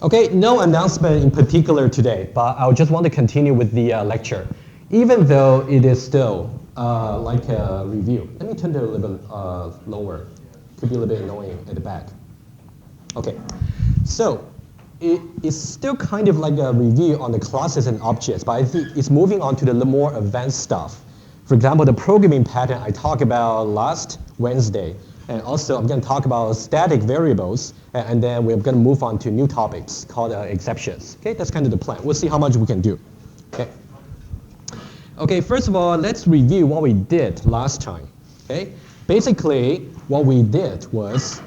Okay, no announcement in particular today, but I just want to continue with the lecture. Even though it is still like a review. Let me turn it a little bit lower. Could be a little bit annoying at the back. Okay, so it is still kind of like a review on the classes and objects, but I think it's moving on to the more advanced stuff. For example, the programming pattern I talked about last Wednesday. And also, I'm going to talk about static variables, and then we're going to move on to new topics called exceptions. Okay, that's kind of the plan. We'll see how much we can do. Okay. Okay, first of all, let's review what we did last time. Okay, basically, what we did was,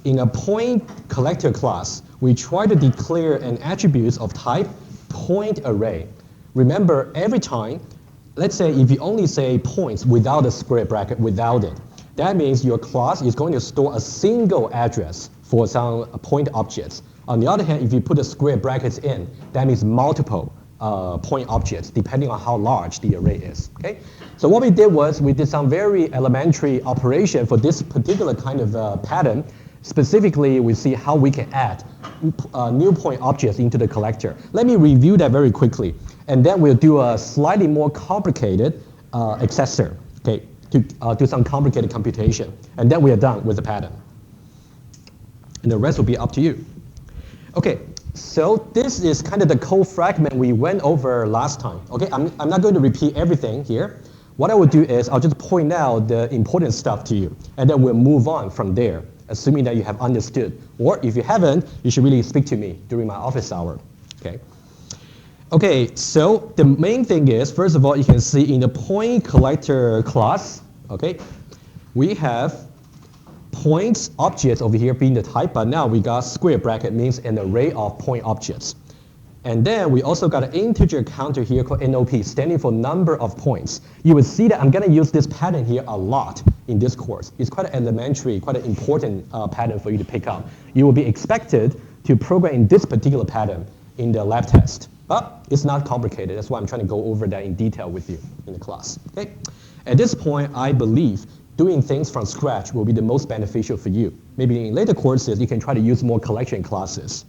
in a point collector class, we try to declare an attribute of type point array. Remember, every time, let's say if you only say points without a square bracket, without it, that means your class is going to store a single address for some point objects. On the other hand, if you put the square brackets in, that means multiple point objects, depending on how large the array is. Okay? So what we did was we did some very elementary operation for this particular kind of pattern. Specifically, we see how we can add new point objects into the collector. Let me review that very quickly, and then we'll do a slightly more complicated accessor. Okay? To do some complicated computation. And then we are done with the pattern. And the rest will be up to you. Okay, so this is kind of the code fragment we went over last time. Okay, I'm not going to repeat everything here. What I will do is I'll just point out the important stuff to you. And then we'll move on from there, assuming that you have understood. Or if you haven't, you should really speak to me during my office hour. Okay. Okay, so the main thing is, first of all, you can see in the point collector class, okay, we have points objects over here being the type, but now we got square bracket means an array of point objects. And then we also got an integer counter here called NOP, standing for number of points. You will see that I'm going to use this pattern here a lot in this course. It's quite an elementary, quite an important pattern for you to pick up. You will be expected to program in this particular pattern in the lab test. But it's not complicated. That's why I'm trying to go over that in detail with you in the class. Okay? At this point, I believe doing things from scratch will be the most beneficial for you. Maybe in later courses, you can try to use more collection classes.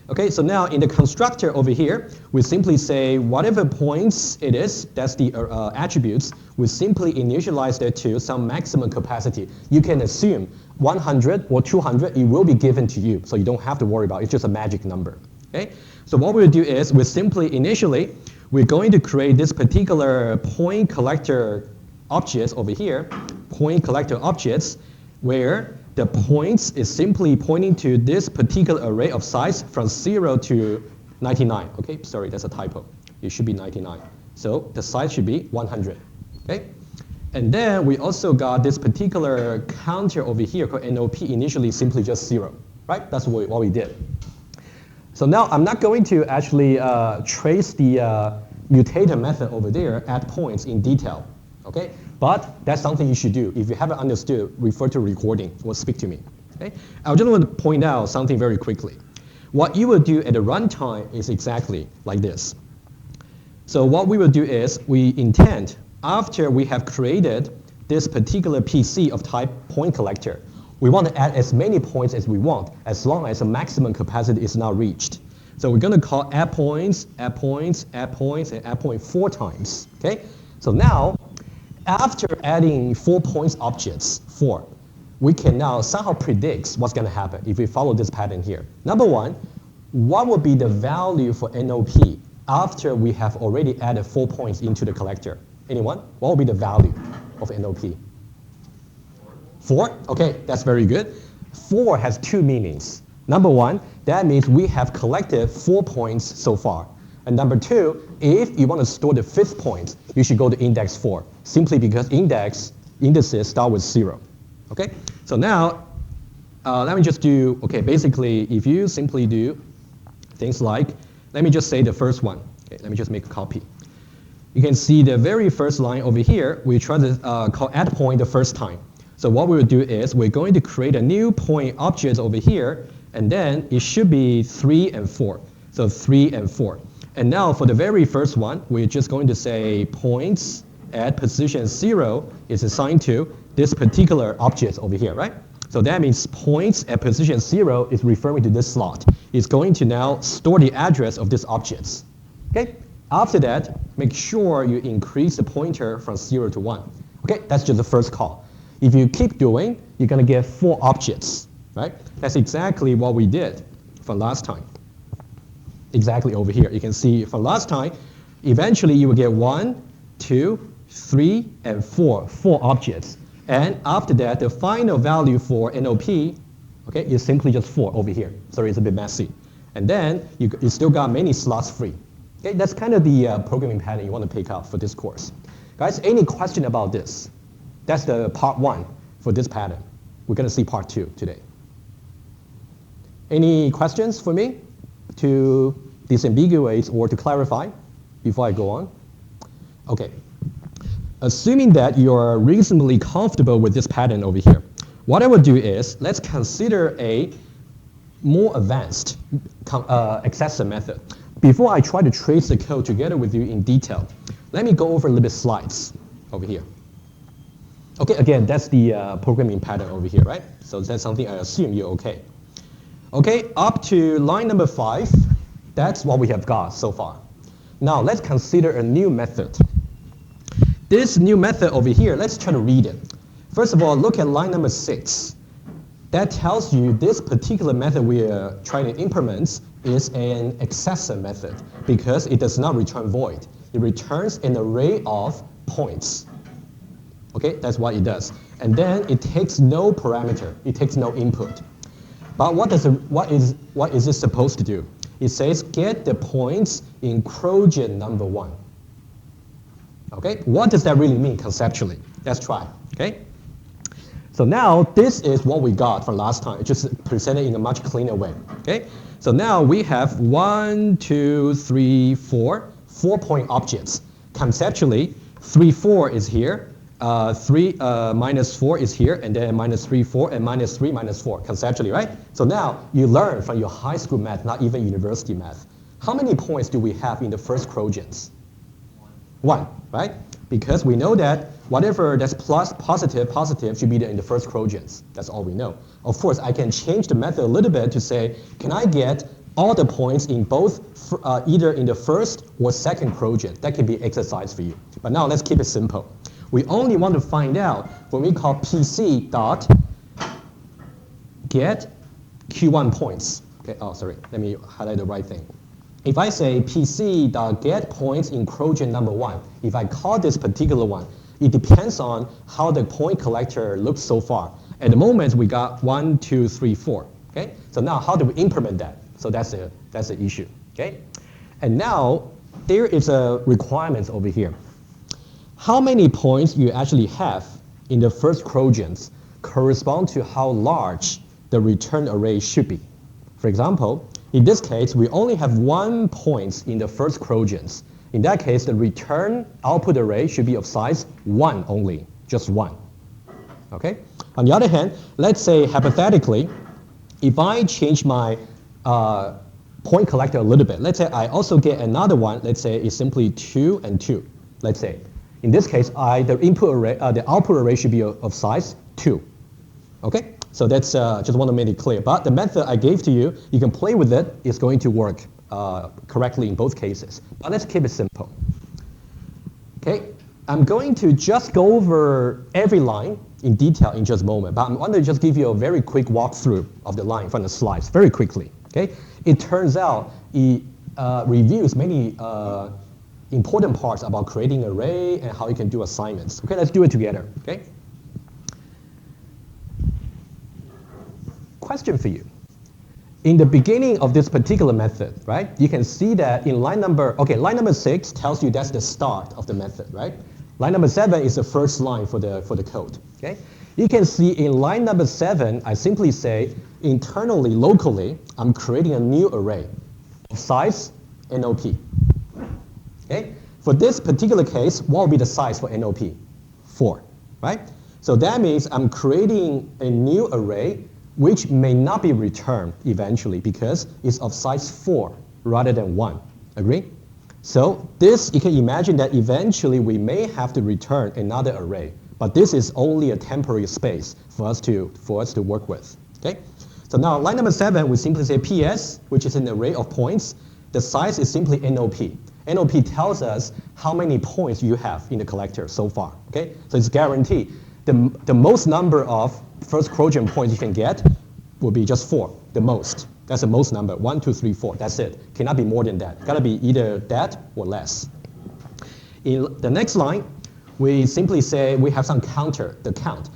Okay, so now in the constructor over here, we simply say whatever points it is, that's the attributes, we simply initialize that to some maximum capacity. You can assume 100 or 200, it will be given to you, so you don't have to worry about it. It's just a magic number. Okay? So what we'll do is we simply initially, we're going to create this particular point collector objects over here, point collector objects, where the points is simply pointing to this particular array of size from 0 to 99. Okay, sorry, that's a typo. It should be 99. So the size should be 100. Okay? And then we also got this particular counter over here called NOP, initially simply just 0. Right? That's what we did. So now I'm not going to actually trace the mutator method over there at points in detail, okay? But that's something you should do. If you haven't understood, refer to recording or speak to me, okay? I just want to point out something very quickly. What you will do at the runtime is exactly like this. So what we will do is we intend, after we have created this particular PC of type point collector, we want to add as many points as we want, as long as the maximum capacity is not reached. So we're going to call addPoints, addPoints, addPoints, and addPoint 4 times. Okay? So now, after adding 4 points objects, 4, we can now somehow predict what's going to happen if we follow this pattern here. Number one, what would be the value for NOP after we have already added 4 points into the collector? Anyone? What will be the value of NOP? 4? Okay, that's very good. 4 has 2 meanings. Number one, that means we have collected 4 points so far. And number 2, if you want to store the 5th point, you should go to index 4, simply because indices start with 0. Okay? So now, let me just do, okay, basically, if you simply do things like, let me just say the first one. Okay, let me just make a copy. You can see the very first line over here, we try to call addPoint the first time. So what we will do is we're going to create a new point object over here, and then it should be 3 and 4. So 3 and 4. And now for the very first one, we're just going to say points at position 0 is assigned to this particular object over here, right? So that means points at position 0 is referring to this slot. It's going to now store the address of these objects. Okay? After that, make sure you increase the pointer from 0 to 1. Okay? That's just the first call. If you keep doing, you're going to get 4 objects. Right? That's exactly what we did from last time. Exactly over here. You can see from last time, eventually you will get 1, 2, 3, and 4 objects. And after that, the final value for NOP, okay, is simply just 4 over here. Sorry, it's a bit messy. And then you still got many slots free. Okay, that's kind of the programming pattern you want to pick up for this course. Guys, any question about this? That's the part 1 for this pattern. We're going to see part 2 today. Any questions for me to disambiguate or to clarify before I go on? Okay. Assuming that you're reasonably comfortable with this pattern over here, what I would do is, let's consider a more advanced accessor method. Before I try to trace the code together with you in detail, let me go over a little bit slides over here. Okay, again, that's the programming pattern over here, right? So that's something I assume you're okay. Okay, up to line number 5, that's what we have got so far. Now let's consider a new method. This new method over here, let's try to read it. First of all, look at line number 6. That tells you this particular method we are trying to implement is an accessor method because it does not return void. It returns an array of points. Okay, that's what it does. And then it takes no parameter. It takes no input. But what is it supposed to do? It says get the points in quotient number 1. Okay, what does that really mean conceptually? Let's try, okay? So now this is what we got from last time, just presented in a much cleaner way, okay? So now we have 1, 2, 3, 4, 4-point objects. Conceptually, 3, 4 is here, 3 minus 4 is here, and then minus 3, 4, and minus 3, minus 4, conceptually, right? So now you learn from your high school math, not even university math. How many points do we have in the first quotients? 1, right? Because we know that whatever that's positive should be there in the first quotients. That's all we know. Of course, I can change the method a little bit to say, can I get all the points in both, either in the first or second quotient? That can be exercise for you. But now let's keep it simple. We only want to find out when we call PC dot get Q1 points. Okay, oh, sorry, let me highlight the right thing. If I say PC.get points in quotient number 1, if I call this particular one, it depends on how the point collector looks so far. At the moment, we got 1, 2, 3, 4. Okay? So now how do we implement that? So that's the issue. Okay? And now there is a requirement over here. How many points you actually have in the first quotients correspond to how large the return array should be. For example, in this case, we only have 1 point in the first quotients. In that case, the return output array should be of size 1 only, just 1. Okay? On the other hand, let's say hypothetically, if I change my point collector a little bit, let's say I also get another one, let's say it's simply 2 and 2, let's say. In this case, the output array should be of size 2. Okay? So that's just want to make it clear. But the method I gave to you, you can play with it. It's going to work correctly in both cases. But let's keep it simple. Okay, I'm going to just go over every line in detail in just a moment. But I want to just give you a very quick walkthrough of the line from the slides, very quickly. Okay, it turns out it reviews many important parts about creating an array and how you can do assignments. Okay, let's do it together. Okay. Question for you. In the beginning of this particular method, right, you can see that in line number 6 tells you that's the start of the method, right? Line number 7 is the first line for the code, okay? You can see in line number 7, I simply say, internally, locally, I'm creating a new array of size NOP, okay? For this particular case, what will be the size for NOP? 4, right? So that means I'm creating a new array which may not be returned eventually because it's of size 4 rather than 1. Agree? So this, you can imagine that eventually we may have to return another array, But this is only a temporary space for us to work with. Okay? So now line number 7, we simply say PS, which is an array of points. The size is simply NOP. NOP tells us how many points you have in the collector so far. Okay? So it's guaranteed. The most number of first Trojan points you can get will be just 4, the most. That's the most number, 1, 2, 3, 4, that's it. Cannot be more than that. Gotta be either that or less. In the next line, we simply say we have some counter, the count.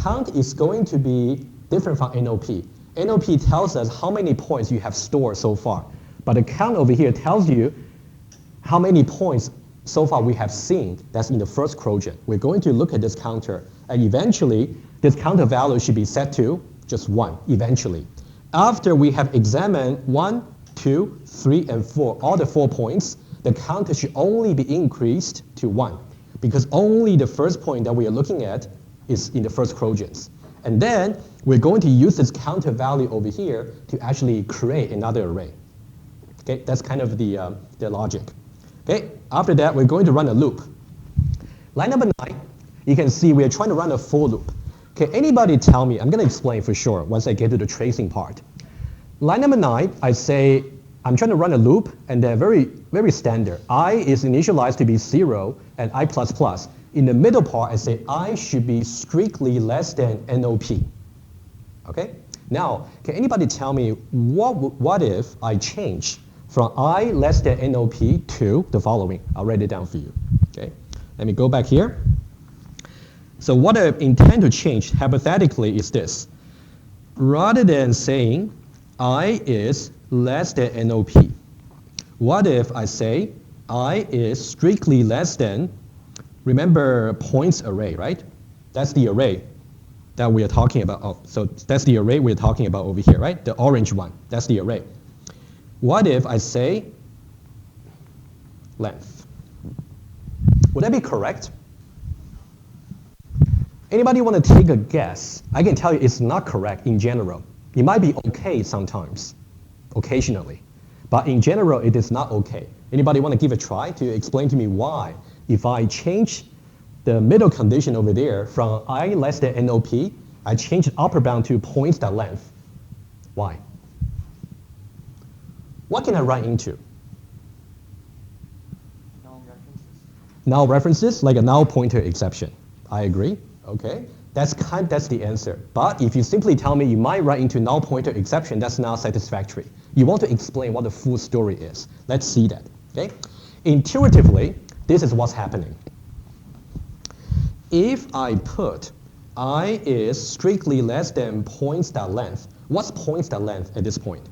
Count is going to be different from NOP. NOP tells us how many points you have stored so far. But the count over here tells you how many points so far we have seen that's in the first Trojan. We're going to look at this counter, and eventually, this counter value should be set to just 1, eventually. After we have examined 1, 2, 3, and 4, all the 4 points, the counter should only be increased to 1, because only the first point that we are looking at is in the first Trojans. And then we're going to use this counter value over here to actually create another array. Okay, that's kind of the logic. Okay, after that, we're going to run a loop. Line number 9, you can see we are trying to run a for loop. Okay, anybody tell me, I'm going to explain for sure once I get to the tracing part. Line number 9, I say, I'm trying to run a loop, and they're very, very standard. I is initialized to be 0, and I++. In the middle part, I say I should be strictly less than NOP. Okay? Now, can anybody tell me what if I change from I less than NOP to the following? I'll write it down for you. Okay? Let me go back here. So what I intend to change hypothetically is this. Rather than saying I is less than NOP, what if I say I is strictly less than, remember points array, right? That's the array that we are talking about. Oh, so that's the array we're talking about over here, right? The orange one, that's the array. What if I say length? Would that be correct? Anybody want to take a guess? I can tell you it's not correct in general. It might be okay sometimes, occasionally. But in general, it is not okay. Anybody want to give a try to explain to me why? If I change the middle condition over there from I less than NOP, I change the upper bound to points.length. Why? What can I write into? Null references. Null references, like a null pointer exception. I agree. Okay, that's the answer. But if you simply tell me you might write into null pointer exception, that's not satisfactory. You want to explain what the full story is. Let's see that. Okay, intuitively, this is what's happening. If I put I is strictly less than points.length, what's points.length at this point?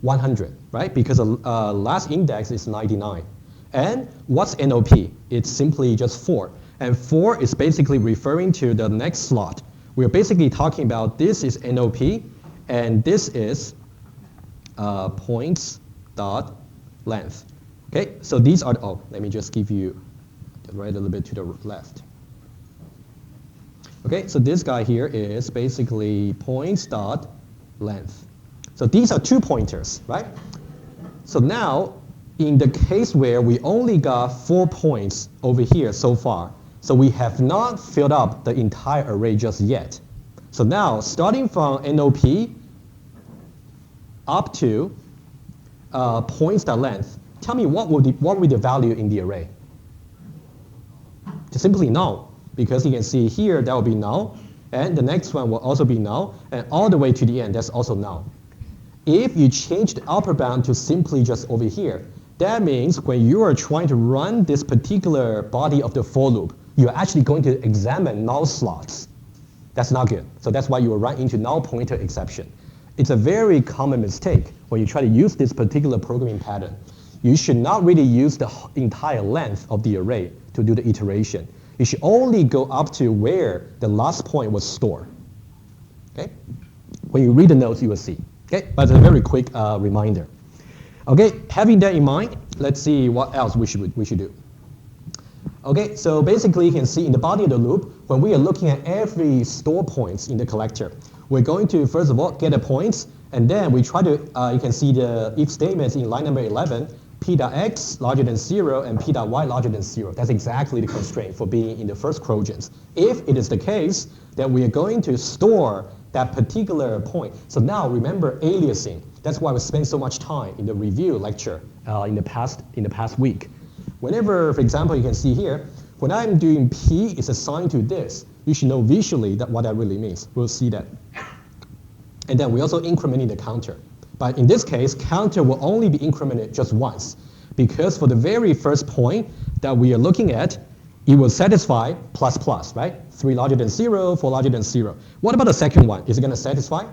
100, right? Because the last index is 99. And what's NOP? It's simply just 4. And 4 is basically referring to the next slot. We're basically talking about this is NOP, and this is points.length. Okay, so these are, let me just give you, right a little bit to the left. Okay, so this guy here is basically points.length. So these are 2 pointers, right? So now, in the case where we only got 4 points over here so far, so we have not filled up the entire array just yet. So now, starting from NOP up to points.length, tell me what will be the value in the array? Just simply null, because you can see here that will be null, and the next one will also be null, and all the way to the end, that's also null. If you change the upper bound to simply just over here, that means when you are trying to run this particular body of the for loop, you're actually going to examine null slots. That's not good. So that's why you will run into null pointer exception. It's a very common mistake when you try to use this particular programming pattern. You should not really use the entire length of the array to do the iteration. You should only go up to where the last point was stored. Okay? When you read the notes, you will see. Okay? But it's a very quick reminder. Okay, having that in mind, let's see what else we should do. Okay, so basically you can see in the body of the loop, when we are looking at every store points in the collector, we're going to, first of all, get the points, and then we try to, you can see the if statements in line number 11, p dot x larger than 0 and p dot y larger than 0. That's exactly the constraint for being in the first quotient. If it is the case, then we are going to store that particular point. So now remember aliasing. That's why we spend so much time in the review lecture in the past week. Whenever, for example, you can see here, when I'm doing p is assigned to this, you should know visually that what that really means. We'll see that. And then we also incrementing the counter. But in this case, counter will only be incremented just once, because for the very first point that we are looking at, it will satisfy plus plus, right? 3 larger than 0, 4 larger than 0. What about the second one? Is it going to satisfy?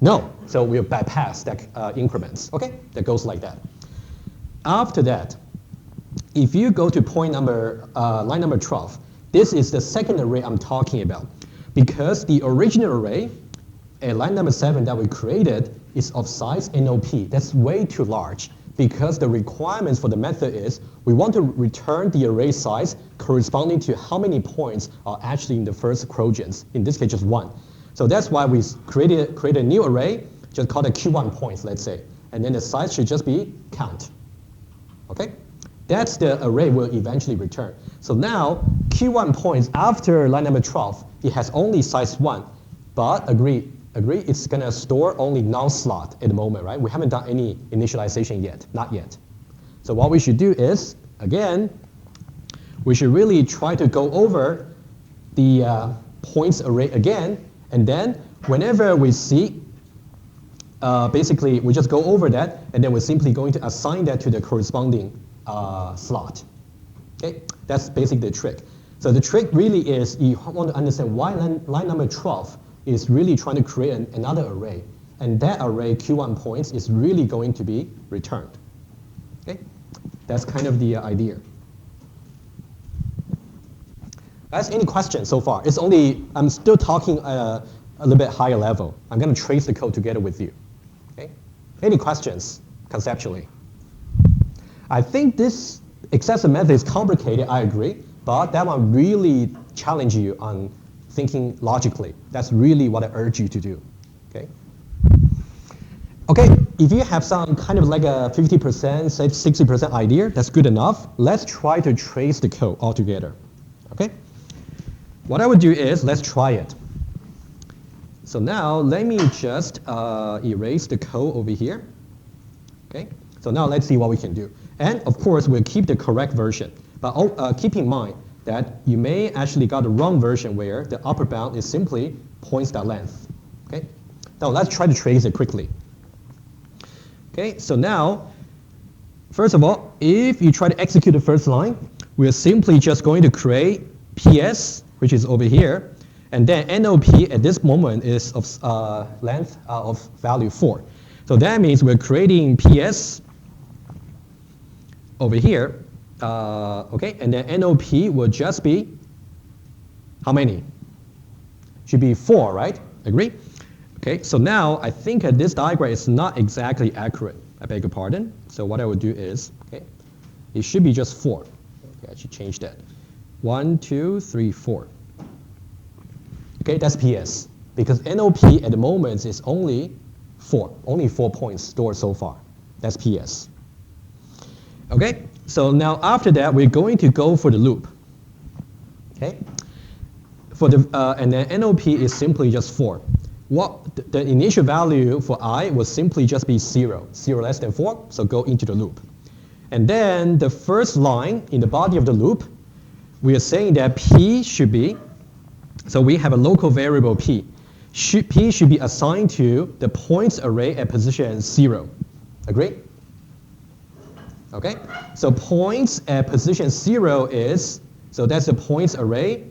No. So we'll bypass that increments. Okay? That goes like that. After that, if you go to point number, line number 12, this is the second array I'm talking about. Because the original array at line number 7 that we created is of size NOP. That's way too large, because the requirements for the method is we want to return the array size corresponding to how many points are actually in the first quotient. In this case, just 1. So that's why we create a new array, just called it Q1 points, let's say. And then the size should just be count. Okay? That's the array we'll eventually return. So now, Q1 points after line number 12, it has only size 1. But agree, it's going to store only non-slot at the moment, right? We haven't done any initialization yet, not yet. So what we should do is, again, we should really try to go over the points array again, and then whenever we see, basically we just go over that, and then we're simply going to assign that to the corresponding slot. Okay, that's basically the trick. So the trick really is you want to understand why line number 12 is really trying to create another array. And that array, Q1 points, is really going to be returned. Okay? That's kind of the idea. Guys, any questions so far? It's only, I'm still talking a little bit higher level. I'm going to trace the code together with you. Okay? Any questions, conceptually? I think this accessor method is complicated, I agree, but that one really challenges you on thinking logically. That's really what I urge you to do. Okay? Okay, if you have some kind of like a 50%, say 60% idea, that's good enough. Let's try to trace the code altogether. Okay? What I would do is, let's try it. So now, let me just erase the code over here. Okay? So now let's see what we can do. And of course, we'll keep the correct version. But keep in mind that you may actually got the wrong version where the upper bound is simply points.length. Okay? Now let's try to trace it quickly. Okay, so now, first of all, if you try to execute the first line, we're simply just going to create PS, which is over here, and then NOP at this moment is of length of value 4. So that means we're creating PS over here. Okay, and then NOP will just be how many? Should be 4, right? Agree? Okay, so now I think this diagram is not exactly accurate. I beg your pardon. So what I would do is, okay, it should be just 4. Okay, I should change that. 1, 2, 3, 4. Okay, that's PS. Because NOP at the moment is only 4. Only 4 points stored so far. That's PS. Okay, so now after that, we're going to go for the loop. Okay, for the and then NOP is simply just 4. What the initial value for I will simply just be 0. 0 less than 4, so go into the loop. And then the first line in the body of the loop, we are saying that P should be, so we have a local variable P. P should be assigned to the points array at position 0. Agree? Okay, so points at position 0 is, so that's the points array.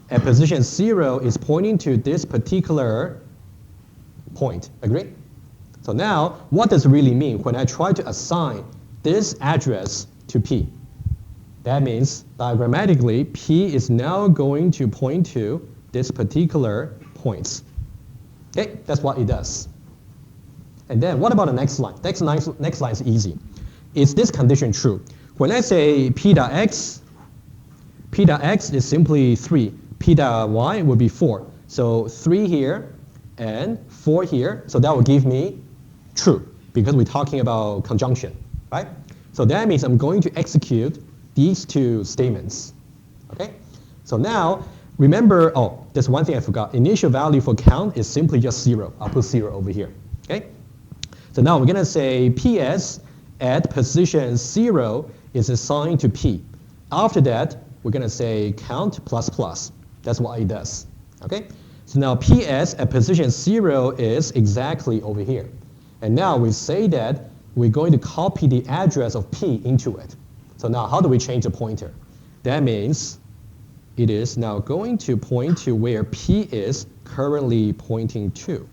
At position 0 is pointing to this particular point. Agree? So now, what does it really mean when I try to assign this address to P? That means, diagrammatically, P is now going to point to this particular points. Okay, that's what it does. And then, what about the next line? Next line is easy. Is this condition true? When I say P.x is simply 3. P.y will be 4. So 3 here and 4 here. So that will give me true, because we're talking about conjunction, right? So that means I'm going to execute these two statements. Okay? So now, remember, oh, there's one thing I forgot. Initial value for count is simply just 0. I'll put 0 over here. Okay? So now we're going to say PS at position 0 is assigned to P. After that, we're going to say count plus plus. That's what it does. Okay? So now PS at position 0 is exactly over here. And now we say that we're going to copy the address of P into it. So now how do we change the pointer? That means it is now going to point to where P is currently pointing to.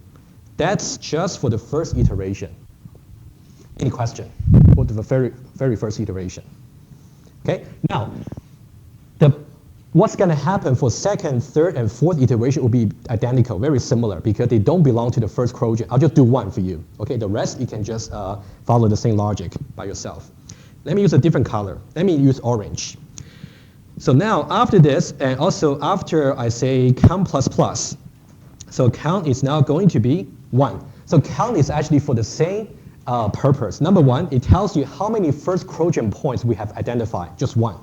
That's just for the first iteration. Any question for the very first iteration? Okay, now what's going to happen for second, third, and fourth iteration will be identical, very similar, because they don't belong to the first Trojan. I'll just do one for you. Okay, the rest you can just follow the same logic by yourself. Let me use a different color. Let me use orange. So now after this, and also after I say count plus plus, so count is now going to be 1. So count is actually for the same purpose. Number one, it tells you how many first Trojan points we have identified, just 1.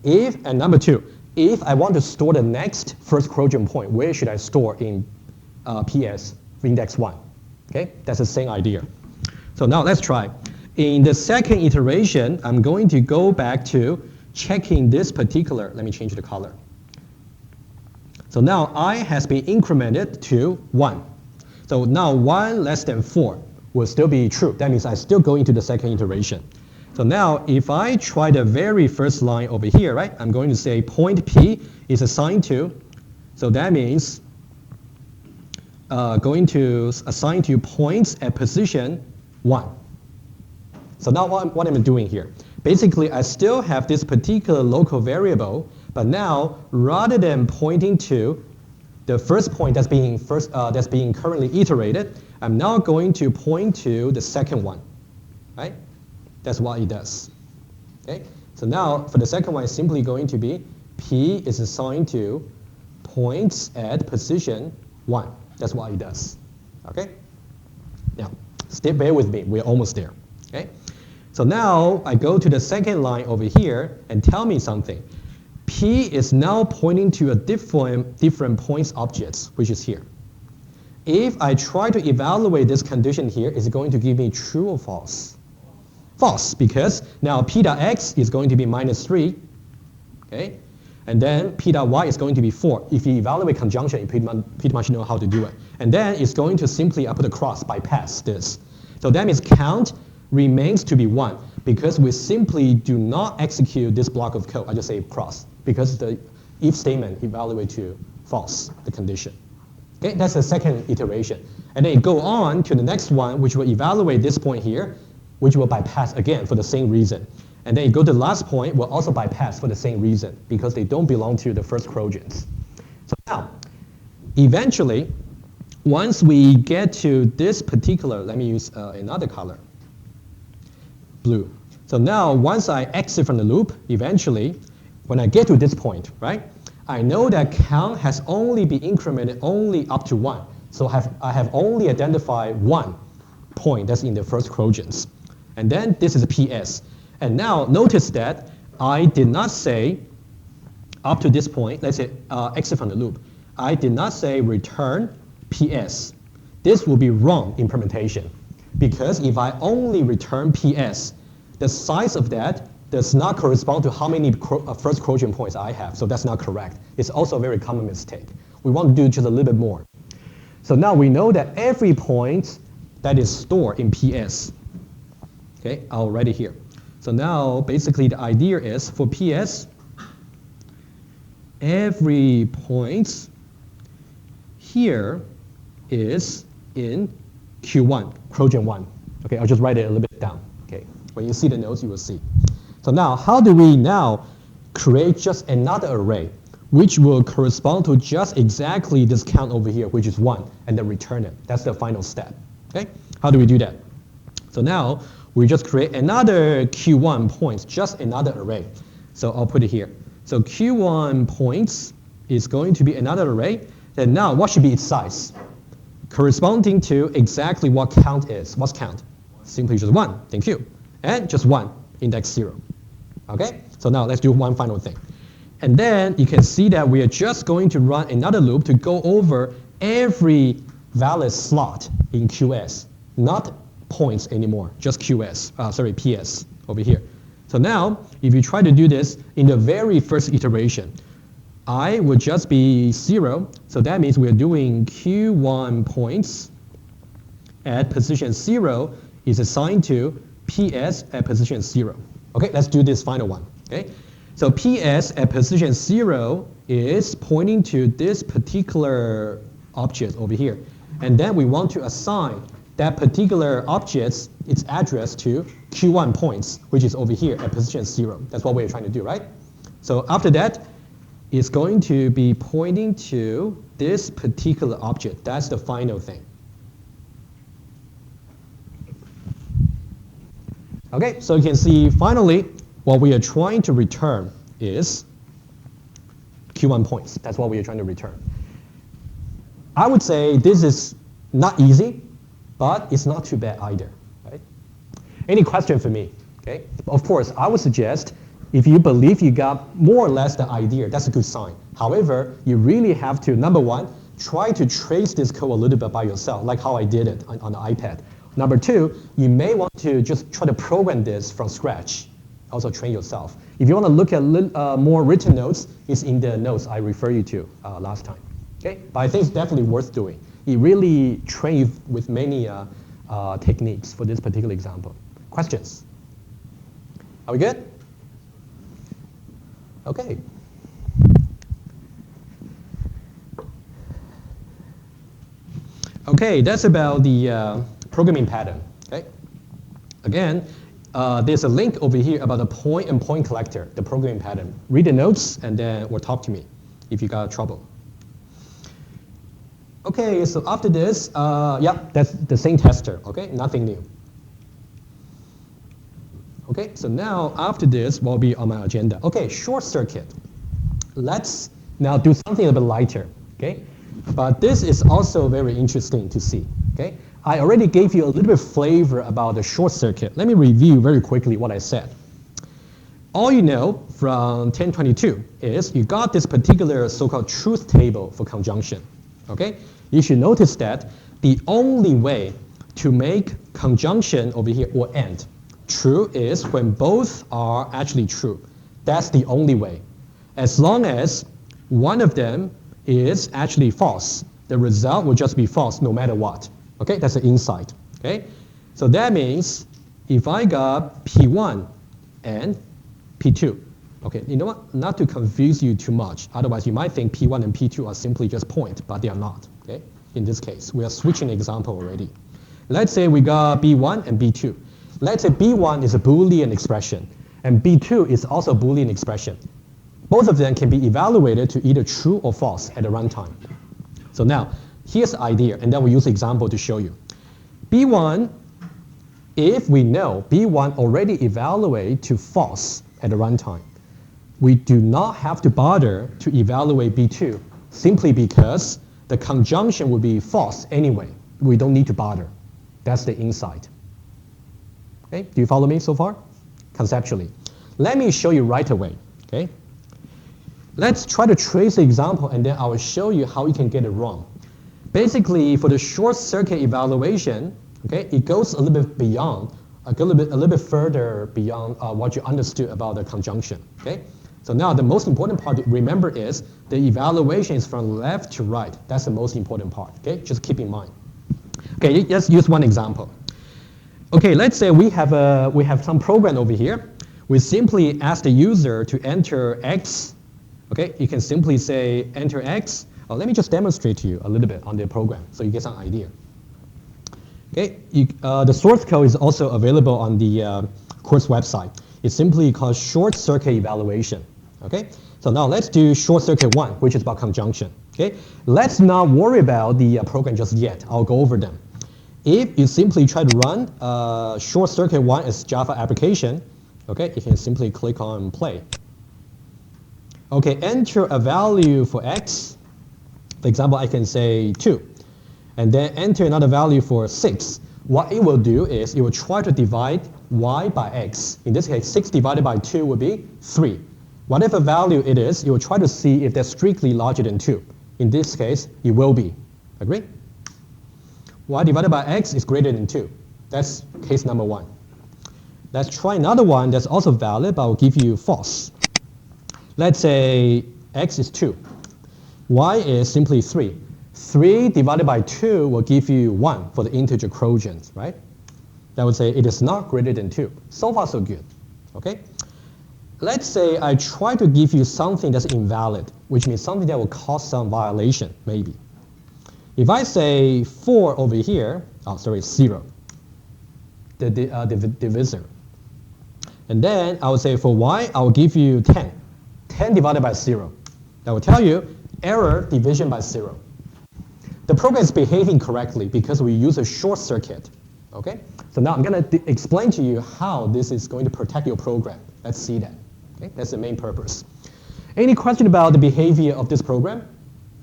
And number 2, if I want to store the next first Trojan point, where should I store in PS index 1? Okay, that's the same idea. So now let's try. In the second iteration, I'm going to go back to checking this particular, let me change the color. So now I has been incremented to 1. So now 1 less than 4 will still be true. That means I still go into the second iteration. So now if I try the very first line over here, right, I'm going to say point P is assigned to, so that means going to assign to points at position 1. So now what am I doing here? Basically, I still have this particular local variable, but now rather than pointing to the first point that's being currently iterated, I'm now going to point to the second one, right? That's what it does. Okay. So now for the second one, it's simply going to be P is assigned to points at position 1. That's what it does. Okay. Now, bear with me. We're almost there. Okay. So now I go to the second line over here and tell me something. P is now pointing to a different points objects, which is here. If I try to evaluate this condition here, is it going to give me true or false? False, because now P.x is going to be -3, okay? And then P.y is going to be 4. If you evaluate conjunction, you pretty much know how to do it. And then it's going to simply, I put a cross, bypass this. So that means count remains to be 1, because we simply do not execute this block of code. I just say cross, because the if statement evaluate to false, the condition. Okay, that's the second iteration. And then go on to the next one, which will evaluate this point here, which will bypass again for the same reason. And then you go to the last point, will also bypass for the same reason, because they don't belong to the first Trojans. So now, eventually, once we get to this particular, let me use another color, blue. So now, once I exit from the loop, eventually, when I get to this point, right, I know that count has only been incremented only up to 1. So I have only identified 1 point that's in the first Trojans. And then this is a PS. And now notice that I did not say up to this point, let's say exit from the loop. I did not say return PS. This will be wrong implementation, because if I only return PS, the size of that does not correspond to how many first Trojan points I have. So that's not correct. It's also a very common mistake. We want to do just a little bit more. So now we know that every point that is stored in PS, okay, I'll write it here. So now basically the idea is for PS, every point here is in Q1, Trojan 1. Okay, I'll just write it a little bit down. Okay, when you see the notes, you will see. So now, how do we now create just another array, which will correspond to just exactly this count over here, which is 1, and then return it? That's the final step. Okay, how do we do that? So now, we just create another Q1 points, just another array. So I'll put it here. So Q1 points is going to be another array. Then now, what should be its size? Corresponding to exactly what count is. What's count? Simply just 1. Thank you. And just 1 index 0. Okay, so now let's do one final thing. And then you can see that we are just going to run another loop to go over every valid slot in QS, not points anymore, just PS over here. So now, if you try to do this in the very first iteration, I would just be 0. So that means we're doing Q1 points at position 0 is assigned to PS at position 0. Okay, let's do this final one. Okay, so PS at position 0 is pointing to this particular object over here. And then we want to assign that particular object's its address to Q1 points, which is over here at position 0. That's what we're trying to do, right? So after that, it's going to be pointing to this particular object. That's the final thing. Okay, so you can see finally what we are trying to return is Q1 points. That's what we are trying to return. I would say this is not easy, but it's not too bad either. Right? Any question for me? Okay. Of course, I would suggest if you believe you got more or less the idea, that's a good sign. However, you really have to, number one, try to trace this code a little bit by yourself, like how I did it on the iPad. Number two, you may want to just try to program this from scratch. Also train yourself. If you want to look at more written notes, it's in the notes I referred you to last time. Okay? But I think it's definitely worth doing. It really trains you with many techniques for this particular example. Questions? Are we good? Okay. Okay, that's about the programming pattern. Okay. Again, there's a link over here about the point and point collector, the programming pattern. Read the notes and then or talk to me if you got trouble. Okay, so after this, yeah, that's the same tester. Okay, nothing new. Okay, so now after this will be on my agenda. Okay, short circuit. Let's now do something a bit lighter. Okay, but this is also very interesting to see. Okay, I already gave you a little bit of flavor about the short circuit. Let me review very quickly what I said. All you know from 1022 is you got this particular so-called truth table for conjunction. Okay, you should notice that the only way to make conjunction over here or AND true is when both are actually true. That's the only way. As long as one of them is actually false, the result will just be false no matter what. Okay, that's the insight. Okay, so that means if I got P1 and P2, okay, you know what? Not to confuse you too much. Otherwise, you might think P1 and P2 are simply just point, but they are not. Okay, in this case, we are switching example already. Let's say we got B1 and B2. Let's say B1 is a Boolean expression, and B2 is also a Boolean expression. Both of them can be evaluated to either true or false at the runtime. So now, here's the idea, and then we'll use the example to show you. B1, if we know B1 already evaluate to false at the runtime, we do not have to bother to evaluate B2, simply because the conjunction will be false anyway. We don't need to bother. That's the insight. Okay, do you follow me so far? Conceptually. Let me show you right away. Okay, let's try to trace the example, and then I will show you how you can get it wrong. Basically, for the short circuit evaluation, okay, it goes a little bit beyond, a little bit further beyond what you understood about the conjunction. Okay, so now the most important part to remember is the evaluation is from left to right. That's the most important part. Okay, just keep in mind. Okay, let's use one example. Okay, let's say we have some program over here. We simply ask the user to enter X. Okay, you can simply say enter X. Oh, let me just demonstrate to you a little bit on the program so you get some idea. Okay, the source code is also available on the course website. It's simply called short circuit evaluation. Okay, so now let's do short circuit 1, which is about conjunction. Okay, let's not worry about the program just yet. I'll go over them. If you simply try to run short circuit 1 as Java application, okay, you can simply click on play. Okay, enter a value for X. For example, I can say 2. And then enter another value for 6. what it will do is it will try to divide y by x. In this case, 6 divided by 2 will be 3. Whatever value it is, it will try to see if they're strictly larger than 2. In this case, it will be. Agree? Y divided by x is greater than 2. That's case number 1. Let's try another one that's also valid, but I'll give you false. Let's say x is 2. Y is simply 3. 3 divided by 2 will give you 1 for the integer quotient, right? That would say it is not greater than 2. So far, so good. Okay? Let's say I try to give you something that's invalid, which means something that will cause some violation, maybe. If I say 4 over here, oh, sorry, 0, the divisor. And then I would say for y, I will give you 10. 10 divided by 0. That will tell you error division by 0. The program is behaving correctly because we use a short circuit. Okay? So now I'm going to explain to you how this is going to protect your program. Let's see that. Okay? That's the main purpose. Any question about the behavior of this program?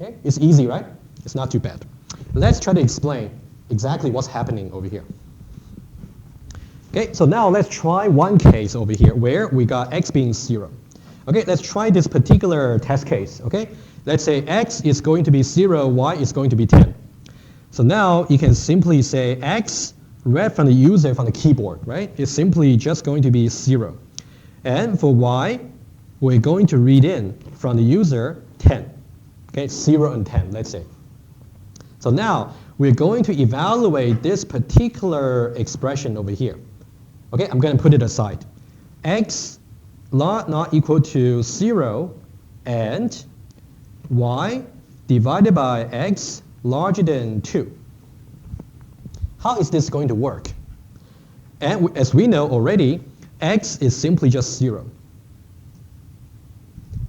Okay? It's easy, right? It's not too bad. Let's try to explain exactly what's happening over here. Okay, so now let's try one case over here where we got x being 0. Okay, let's try this particular test case. Okay, let's say x is going to be 0, y is going to be 10. So now you can simply say x read from the user from the keyboard, right? It's simply just going to be 0. And for y, we're going to read in from the user 10. Okay, 0 and 10, let's say. So now we're going to evaluate this particular expression over here. Okay, I'm going to put it aside. X not equal to 0 and y divided by x larger than 2. How is this going to work? And as we know already, x is simply just 0.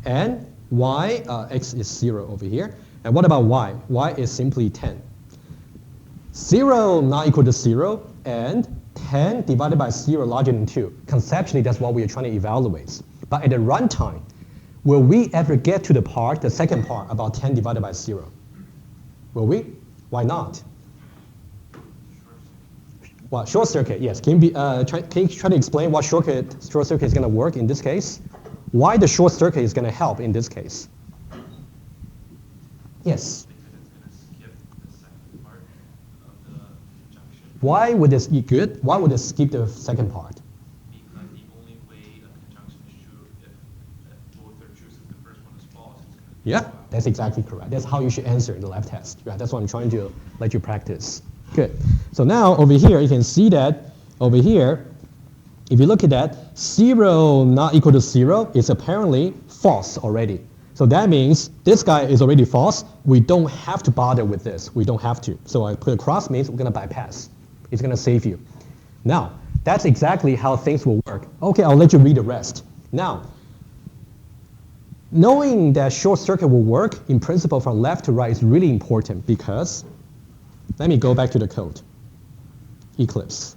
And y, x is 0 over here. And what about y? Y is simply 10. 0 not equal to 0, and 10 divided by 0 larger than 2. Conceptually, that's what we are trying to evaluate. But at the runtime, will we ever get to the second part, about 10 divided by 0? Will we? Why not? Well, short circuit, yes. Can you try to explain what short circuit is going to work in this case? Why the short circuit is going to help in this case? Yes. Because it's going to skip the second part of the conjunction. Why would this be good? Why would it skip the second part? Because the only way a conjunction is true if both are true, since the first one is false. Yeah, that's exactly correct. That's how you should answer in the lab test. Right? That's what I'm trying to let you practice. Good. So now over here, you can see that over here, if you look at that, 0 not equal to 0 is apparently false already. So that means this guy is already false. We don't have to bother with this. We don't have to. So I put a cross means we're going to bypass. It's going to save you. Now, that's exactly how things will work. Okay, I'll let you read the rest. Now, knowing that short circuit will work in principle from left to right is really important because, let me go back to the code. Eclipse.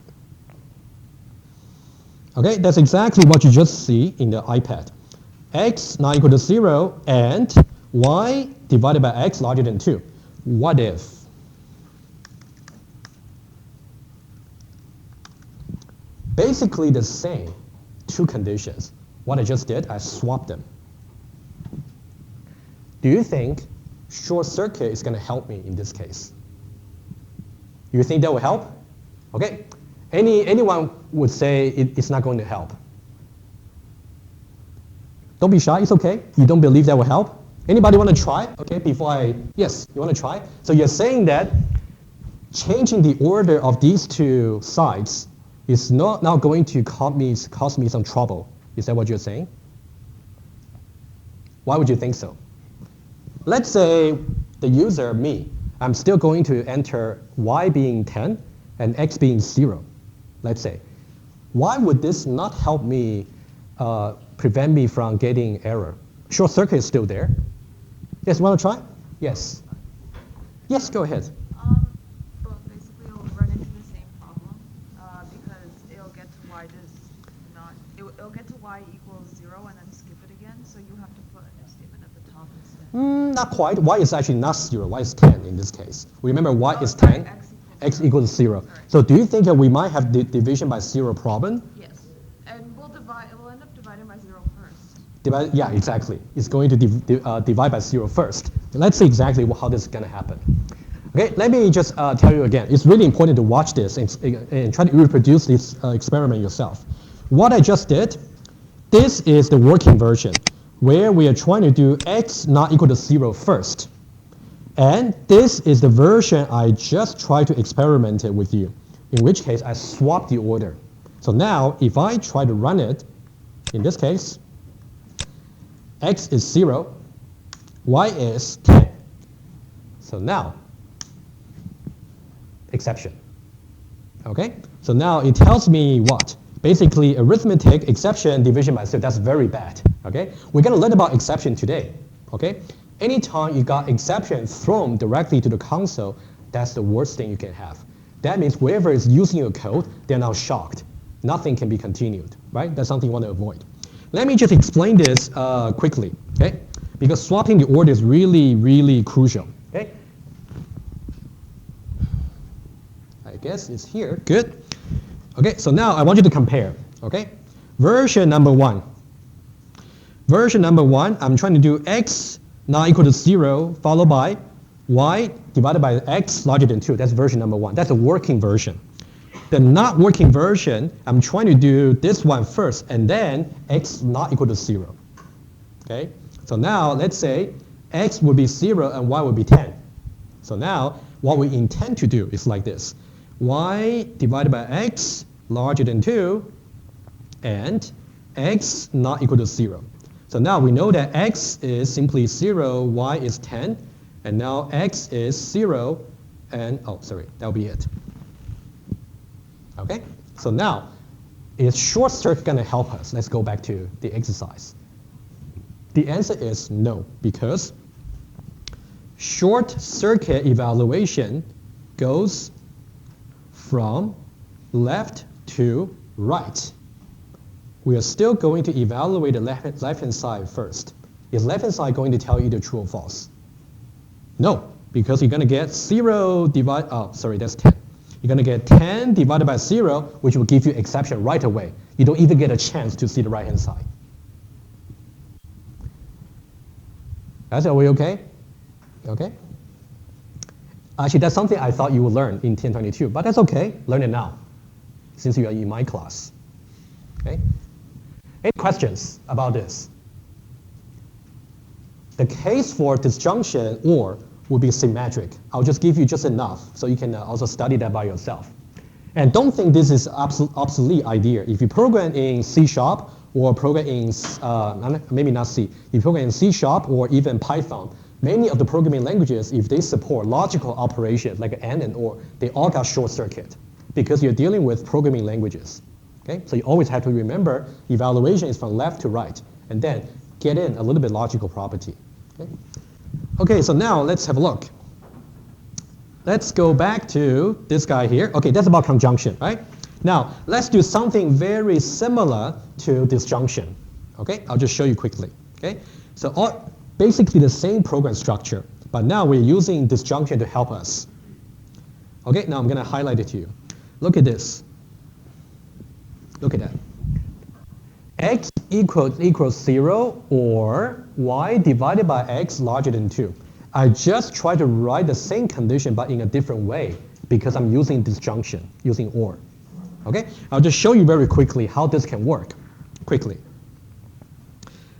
Okay, that's exactly what you just see in the iPad. X not equal to 0 and y divided by x larger than 2. What if? Basically the same two conditions. What I just did, I swapped them. Do you think short circuit is going to help me in this case? You think that will help? Okay. Anyone would say it's not going to help. Don't be shy, it's okay. You don't believe that will help? Anybody want to try? Okay, yes, you want to try? So you're saying that changing the order of these two sides is not now going to cause me some trouble. Is that what you're saying? Why would you think so? Let's say the user, me, I'm still going to enter y being 10 and x being 0, let's say. Why would this not help me prevent me from getting error? Short circuit is still there. Yes, want to try? Yes. Yes, go ahead. Well, basically, it'll run into the same problem because it'll get to y it'll get to y equals 0 and then skip it again. So you have to put a new statement at the top instead. Not quite. Y is actually not 0. Y is 10 in this case. Remember, y is 10. X equals x equals 0. So do you think that we might have division by 0 problem? Yes. And we'll end up dividing by 0 first. Yeah, exactly. It's going to divide by 0 first. Let's see exactly how this is going to happen. Okay, let me just tell you again. It's really important to watch this and try to reproduce this experiment yourself. What I just did, this is the working version, where we are trying to do x not equal to 0 first. And this is the version I just tried to experiment it with you, in which case I swapped the order. So now, if I try to run it, in this case, x is 0, y is 10. So now, exception. Okay? So now it tells me what? Basically, arithmetic, exception, division by 0, that's very bad. Okay? We're going to learn about exception today. Okay? Anytime you got exception thrown directly to the console, that's the worst thing you can have. That means whoever is using your code, they're now shocked. Nothing can be continued, right? That's something you want to avoid. Let me just explain this quickly, okay? Because swapping the order is really, really crucial, okay? I guess it's here. Good. Okay, so now I want you to compare, okay? Version number 1. Version number 1, I'm trying to do x not equal to 0, followed by y divided by x larger than 2. That's version number 1. That's a working version. The not working version, I'm trying to do this one first, and then x not equal to 0. Okay? So now, let's say x would be 0 and y would be 10. So now, what we intend to do is like this. Y divided by x larger than 2, and x not equal to 0. So now we know that x is simply 0, y is 10, and now x is 0, and, oh, sorry, that'll be it. Okay? So now, is short circuit going to help us? Let's go back to the exercise. The answer is no, because short circuit evaluation goes from left to right. We are still going to evaluate the left-hand side first. Is left-hand side going to tell you either true or false? No, because you're going to get 0 divided, oh, sorry, that's 10. You're going to get 10 divided by 0, which will give you exception right away. You don't even get a chance to see the right-hand side. Are we okay? Okay? Actually, that's something I thought you would learn in 1022, but that's okay. Learn it now, since you are in my class. Okay? Any questions about this? The case for disjunction or will be symmetric. I'll just give you just enough so you can also study that by yourself. And don't think this is obsolete idea. If you program in C# or program in, maybe not C, if you program in C# or even Python, many of the programming languages, if they support logical operations like AND and OR, they all got short circuit because you're dealing with programming languages. Okay? So you always have to remember evaluation is from left to right, and then get in a little bit logical property. Okay? Okay, so now let's have a look. Let's go back to this guy here. Okay, that's about conjunction, right? Now, let's do something very similar to disjunction. Okay, I'll just show you quickly. Okay, so basically the same program structure, but now we're using disjunction to help us. Okay, now I'm going to highlight it to you. Look at this. Look at that. X equals 0 or y divided by x larger than 2. I just try to write the same condition but in a different way because I'm using disjunction, using OR. Okay? I'll just show you very quickly how this can work. Quickly.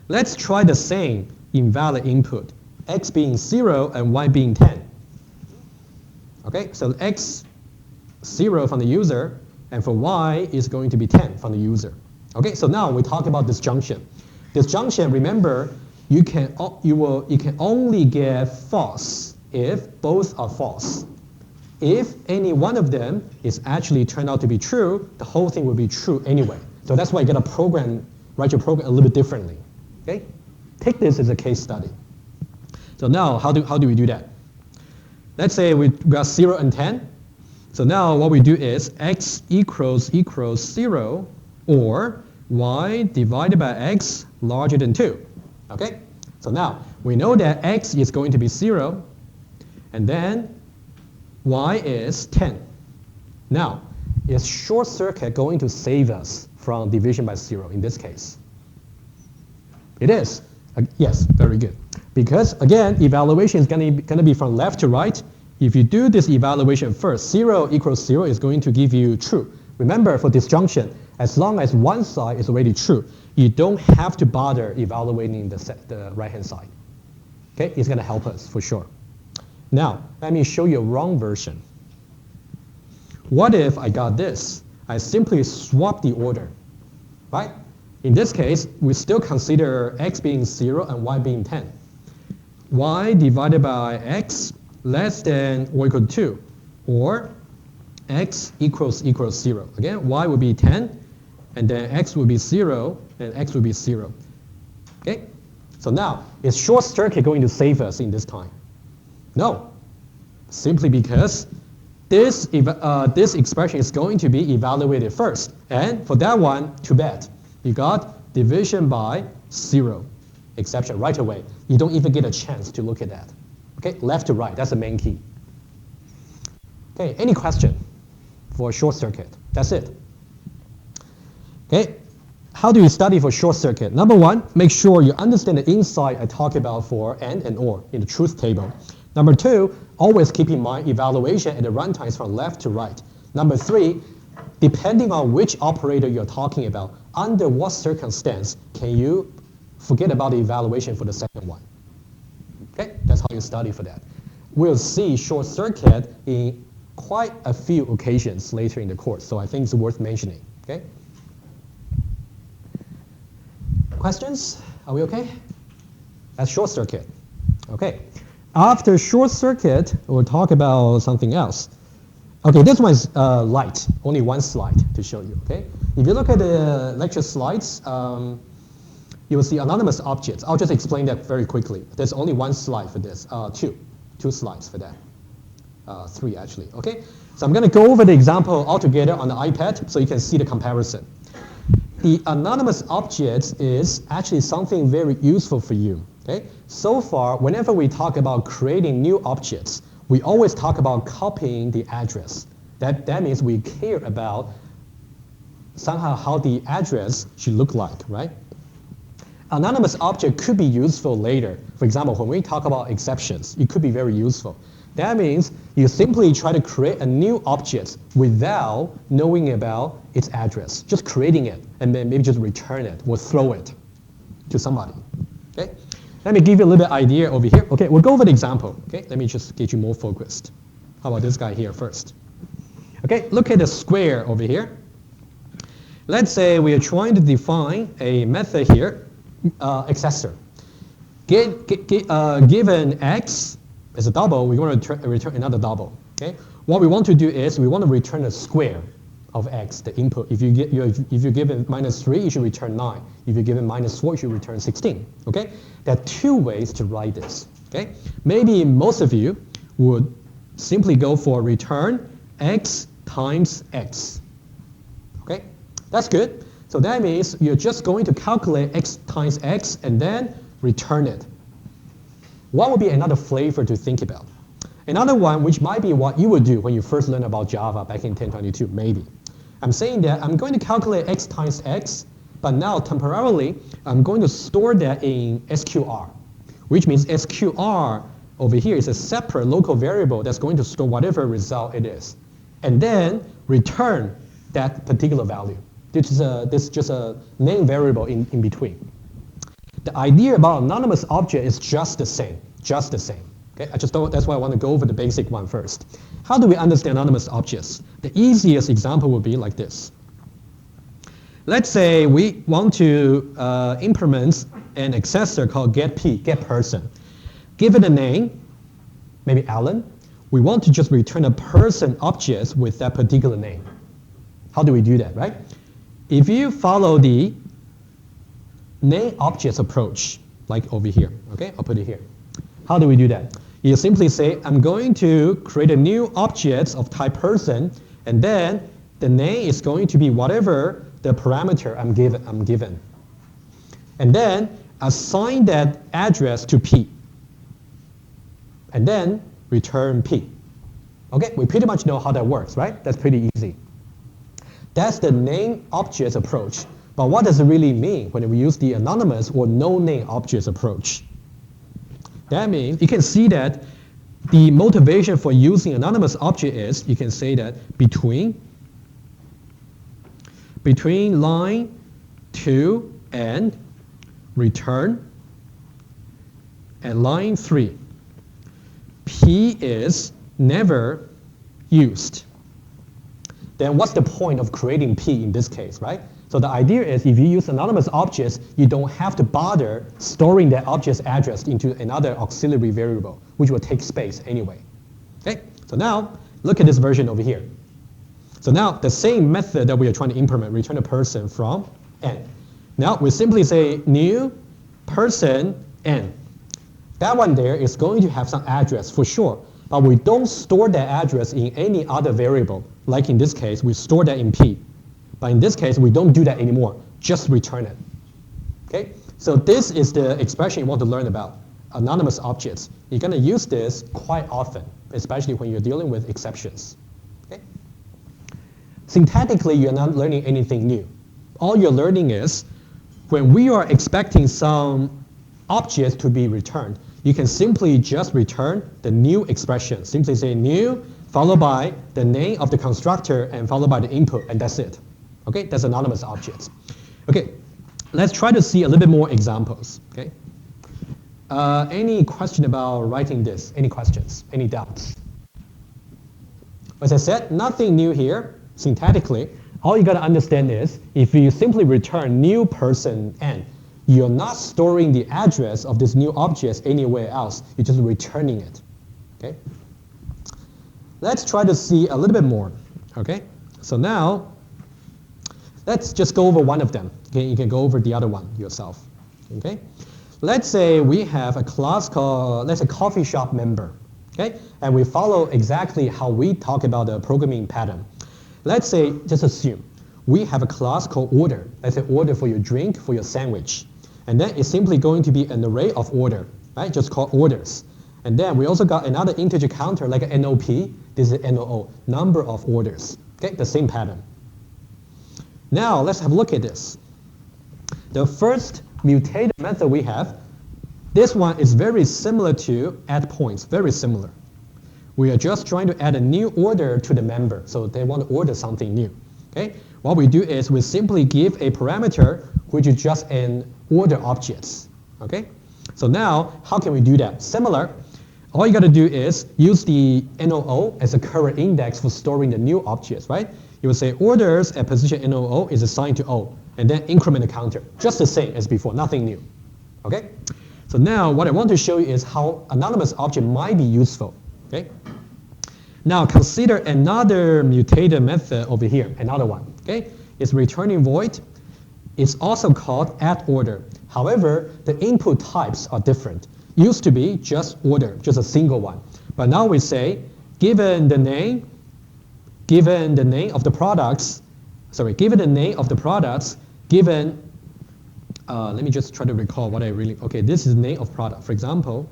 Let's try the same invalid input, x being 0 and y being 10. Okay? So x 0 from the user, and for y is going to be 10 from the user. Okay, so now we talk about disjunction. Disjunction, remember, you can only get false if both are false. If any one of them is actually turned out to be true, the whole thing will be true anyway. So that's why you got to write your program a little bit differently. Okay, take this as a case study. So now, how do we do that? Let's say we got 0 and 10. So now what we do is x equals 0 or y divided by x larger than 2. Okay? So now we know that x is going to be 0, and then y is 10. Now, is short circuit going to save us from division by 0 in this case? It is. Yes, very good. Because again, evaluation is going to be from left to right. If you do this evaluation first, 0 equals 0 is going to give you true. Remember, for disjunction, as long as one side is already true, you don't have to bother evaluating the right-hand side. Okay, it's going to help us for sure. Now, let me show you a wrong version. What if I got this? I simply swap the order, right? In this case, we still consider x being 0 and y being 10. Y divided by x less than or equal to 2, or x equals 0. Again, y will be 10, and then x will be 0, and x will be 0. Okay? So now, is short circuit going to save us in this time? No, simply because this expression is going to be evaluated first. And for that one, too bad. You got division by 0 exception right away. You don't even get a chance to look at that. Okay, left to right, that's the main key. Okay, any question for short circuit? That's it. Okay, how do you study for short circuit? Number one, make sure you understand the insight I talked about for and or in the truth table. Number two, always keep in mind evaluation at the runtime is from left to right. Number three, depending on which operator you're talking about, under what circumstance can you forget about the evaluation for the second one? Okay, that's how you study for that. We'll see short circuit in quite a few occasions later in the course, so I think it's worth mentioning. Okay. Questions? Are we okay? That's short circuit. Okay. After short circuit, we'll talk about something else. Okay, this one's light, only one slide to show you, okay? If you look at the lecture slides, you will see anonymous objects. I'll just explain that very quickly. There's only one slide for this, two slides for that. Three actually, okay? So I'm gonna go over the example altogether on the iPad so you can see the comparison. The anonymous objects is actually something very useful for you, okay? So far, whenever we talk about creating new objects, we always talk about copying the address. That means we care about somehow how the address should look like, right? Anonymous object could be useful later. For example, when we talk about exceptions, it could be very useful. That means you simply try to create a new object without knowing about its address, just creating it, and then maybe just return it or throw it to somebody, okay? Let me give you a little bit idea over here. Okay, we'll go over the example, okay? Let me just get you more focused. How about this guy here first? Okay, look at the square over here. Let's say we are trying to define a method here, accessor. Given x is a double, we want to return another double, okay? What we want to do is we want to return a square of x, the input. If you're given -3, you should return 9. If you're given -4, you should return 16, okay? There are two ways to write this, okay? Maybe most of you would simply go for return x times x, okay? That's good. So that means you're just going to calculate x times x and then return it. What would be another flavor to think about? Another one, which might be what you would do when you first learned about Java back in 1022, maybe. I'm saying that I'm going to calculate x times x, but now temporarily, I'm going to store that in SQR, which means SQR over here is a separate local variable that's going to store whatever result it is, and then return that particular value. This is just a name variable in between. The idea about anonymous object is just the same. Okay, that's why I want to go over the basic one first. How do we understand anonymous objects? The easiest example would be like this. Let's say we want to implement an accessor called getPerson. Given a name, maybe Alan, we want to just return a person object with that particular name. How do we do that, right? If you follow the name objects approach, like over here, okay? I'll put it here. How do we do that? You simply say, I'm going to create a new object of type person, and then the name is going to be whatever the parameter I'm given. And then assign that address to P. And then return P. Okay, we pretty much know how that works, right? That's pretty easy. That's the name objects approach. But what does it really mean when we use the anonymous or no name objects approach? That means you can see that the motivation for using anonymous object is, you can say that between line 2 and return and line 3, P is never used. Then what's the point of creating P in this case, right? So the idea is if you use anonymous objects, you don't have to bother storing that object's address into another auxiliary variable, which will take space anyway. Okay, so now look at this version over here. So now the same method that we are trying to implement, return a person from N. Now we simply say new person N. That one there is going to have some address for sure, but we don't store that address in any other variable. Like in this case, we store that in P. But in this case, we don't do that anymore, just return it. Okay, so this is the expression you want to learn about, anonymous objects. You're going to use this quite often, especially when you're dealing with exceptions. Okay? Syntactically, you're not learning anything new. All you're learning is when we are expecting some objects to be returned, you can simply just return the new expression. Simply say new, followed by the name of the constructor, and followed by the input, and that's it. Okay, that's anonymous objects. Okay, let's try to see a little bit more examples. Okay, any question about writing this? Any questions? Any doubts? As I said, nothing new here. Syntactically, all you got to understand is if you simply return new person N, you're not storing the address of this new object anywhere else. You're just returning it. Okay. Let's try to see a little bit more. Okay. So now, let's just go over one of them. Okay, you can go over the other one yourself. Okay, let's say we have a class called, let's say, coffee shop member. Okay, and we follow exactly how we talk about the programming pattern. Let's say, just assume we have a class called order. Let's say order for your drink, for your sandwich, and then it's simply going to be an array of order, right? Just called orders. And then we also got another integer counter like an NOP. This is NOO, number of orders. Okay, the same pattern. Now let's have a look at this. The first mutated method we have, this one is very similar to addPoint, very similar. We are just trying to add a new order to the member, so they want to order something new. Okay, what we do is we simply give a parameter which is just an order objects. Okay, so now how can we do that? Similar. All you got to do is use the NOO as a current index for storing the new objects, right? You will say orders at position NOO is assigned to O, and then increment the counter. Just the same as before, nothing new. Okay? So now what I want to show you is how anonymous object might be useful. Okay? Now consider another mutated method over here, another one. Okay? It's returning void. It's also called addOrder. However, the input types are different. Used to be just order, just a single one. But now we say, given the name of the products, given the name of the products, given, let me just try to recall what I really, okay, this is the name of product. For example,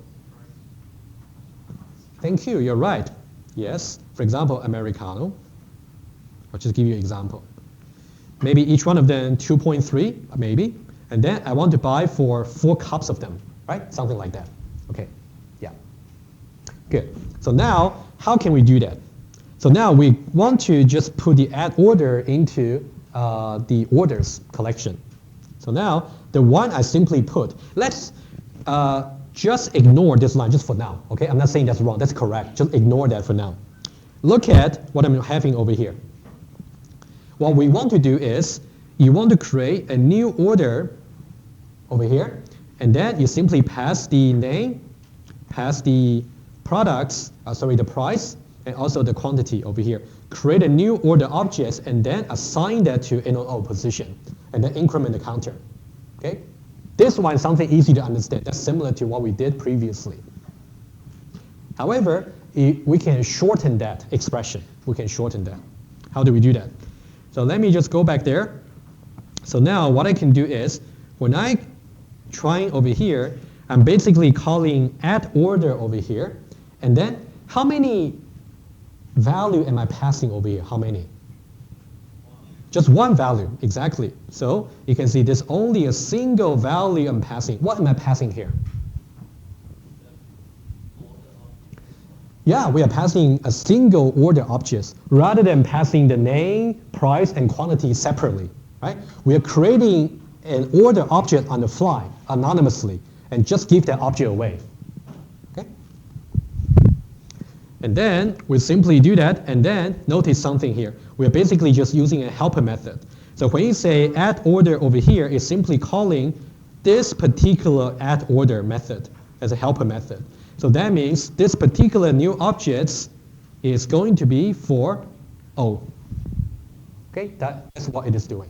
thank you, you're right. Yes, for example, Americano. I'll just give you an example. Maybe each one of them 2.3, maybe. And then I want to buy for 4 cups of them, right? Something like that. Okay, yeah. Good. So now, how can we do that? So now we want to just put the add order into the orders collection. So now, the one I simply put, let's just ignore this line just for now, okay? I'm not saying that's wrong, that's correct. Just ignore that for now. Look at what I'm having over here. What we want to do is, you want to create a new order over here, and then you simply pass the name, pass the products, the price, and also the quantity over here. Create a new order object, and then assign that to NOO position, and then increment the counter, okay? This one is something easy to understand. That's similar to what we did previously. However, we can shorten that expression. We can shorten that. How do we do that? So let me just go back there. So now what I can do is, when I trying over here, I'm basically calling add order over here, and then how many value am I passing over here? How many? Just one value, exactly. So you can see there's only a single value I'm passing. What am I passing here? Yeah, we are passing a single order object rather than passing the name, price, and quantity separately, right? We are creating an order object on the fly, anonymously, and just give that object away, okay? And then we simply do that, and then notice something here. We're basically just using a helper method. So when you say add order over here, it's simply calling this particular add order method as a helper method. So that means this particular new object is going to be for O. Okay, that's what it is doing.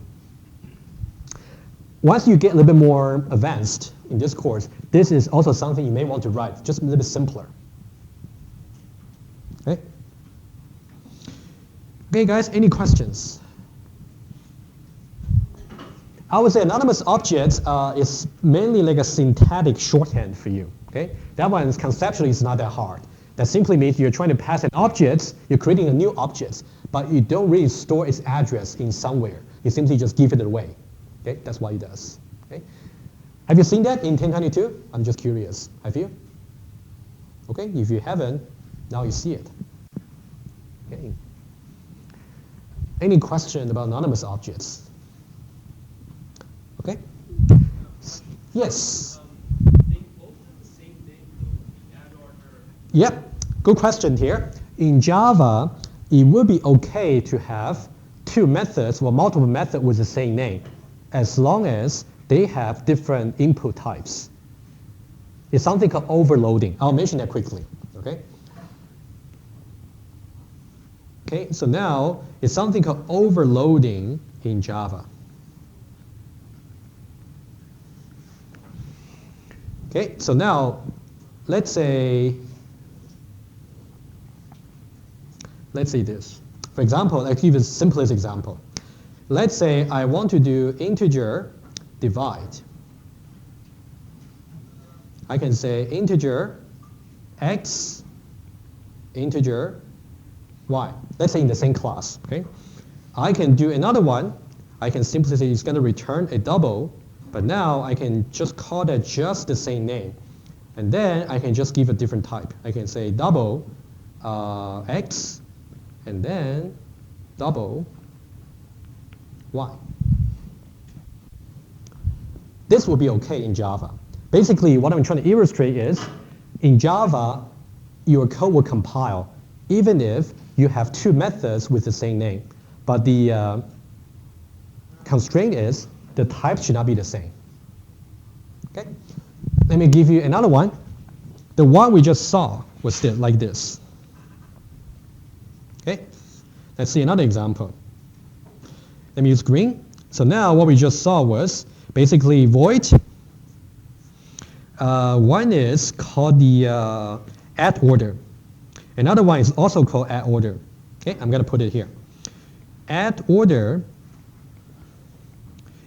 Once you get a little bit more advanced in this course, this is also something you may want to write, just a little bit simpler. Okay? Okay, guys, any questions? I would say anonymous objects is mainly like a syntactic shorthand for you. Okay? That one is conceptually is not that hard. That simply means you're trying to pass an object, you're creating a new object, but you don't really store its address in somewhere. You simply just give it away. Okay? That's what it does. Okay? Have you seen that in 1022? I'm just curious. Have you? Okay, if you haven't, now you see it. Okay. Any question about anonymous objects? Okay? Yes? They both have the same name, though, the add order. Yep, good question here. In Java, it would be okay to have two methods or multiple methods with the same name, as long as they have different input types. It's something called overloading. I'll mention that quickly, okay? Okay, so now it's something called overloading in Java. Okay, so now let's say this. For example, I'll give you the simplest example. Let's say I want to do integer divide. I can say integer x, integer y. Let's say in the same class, okay? I can do another one. I can simply say it's going to return a double, but now I can just call that just the same name. And then I can just give a different type. I can say double x, and then double y. This will be okay in Java. Basically, what I'm trying to illustrate is, in Java, your code will compile even if you have two methods with the same name. But the constraint is the type should not be the same. Okay? Let me give you another one. The one we just saw was like this. Okay? Let's see another example. Let me use green. So now what we just saw was basically void. One is called the add order. Another one is also called add order. Okay, I'm going to put it here. Add order,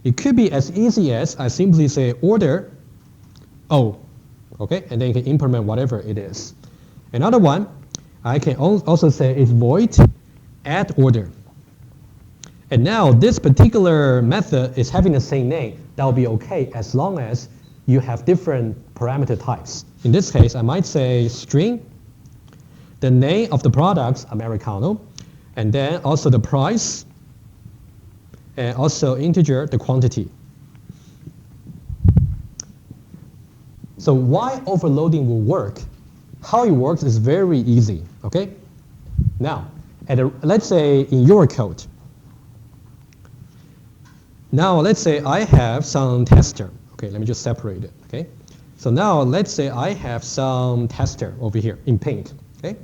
it could be as easy as I simply say order O. Okay, and then you can implement whatever it is. Another one, I can also say is void add order. And now this particular method is having the same name. That will be okay as long as you have different parameter types. In this case, I might say string, the name of the products, Americano, and then also the price, and also integer, the quantity. So why overloading will work? How it works is very easy, okay? Now, let's say in your code, now let's say I have some tester. Okay, let me just separate it, okay? So now let's say I have some tester over here in pink, okay?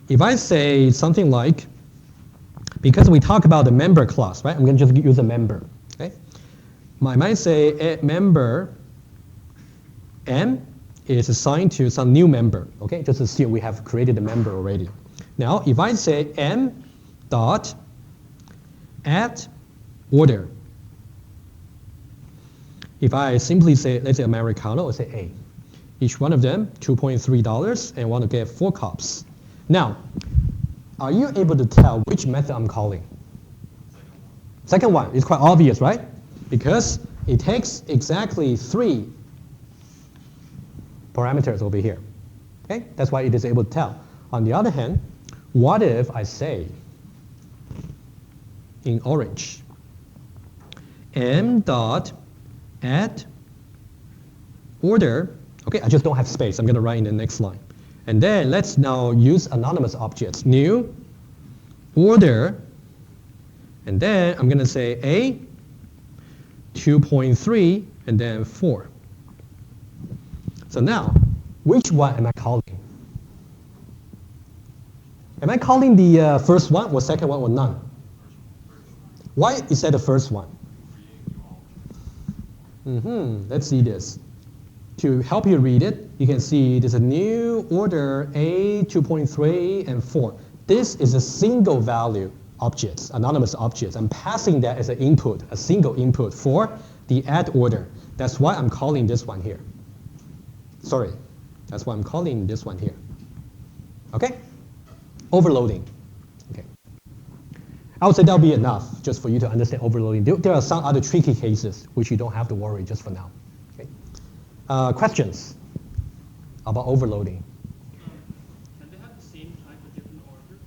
If I say something like, because we talk about the member class, right? I'm going to just use a member, okay? I might say member M is assigned to some new member, okay? Just assume we have created a member already. Now, if I say M dot add order, if I simply say, let's say Americano, or say A, each one of them $2.3 and want to get 4 cups. Now, Are you able to tell which method I'm calling? Second one is quite obvious, right? Because it takes exactly 3 parameters over here. Okay, that's why it is able to tell. On the other hand, what if I say in orange, m dot add order, okay, I just don't have space. I'm going to write in the next line. And then let's now use anonymous objects. New order, and then I'm going to say A, 2.3, and then 4. So now, which one am I calling? Am I calling the first one or second one or none? Why is that the first one? Let's see this. To help you read it, you can see there's a new order A, 2.3, and 4. This is a single value object, anonymous object. I'm passing that as an input, a single input for the add order. That's why I'm calling this one here. Sorry, that's why I'm calling this one here. Okay? Overloading. Okay. I would say that'll be enough just for you to understand overloading. There are some other tricky cases which you don't have to worry just for now. Okay. Questions about overloading? Can they have the same type of different order?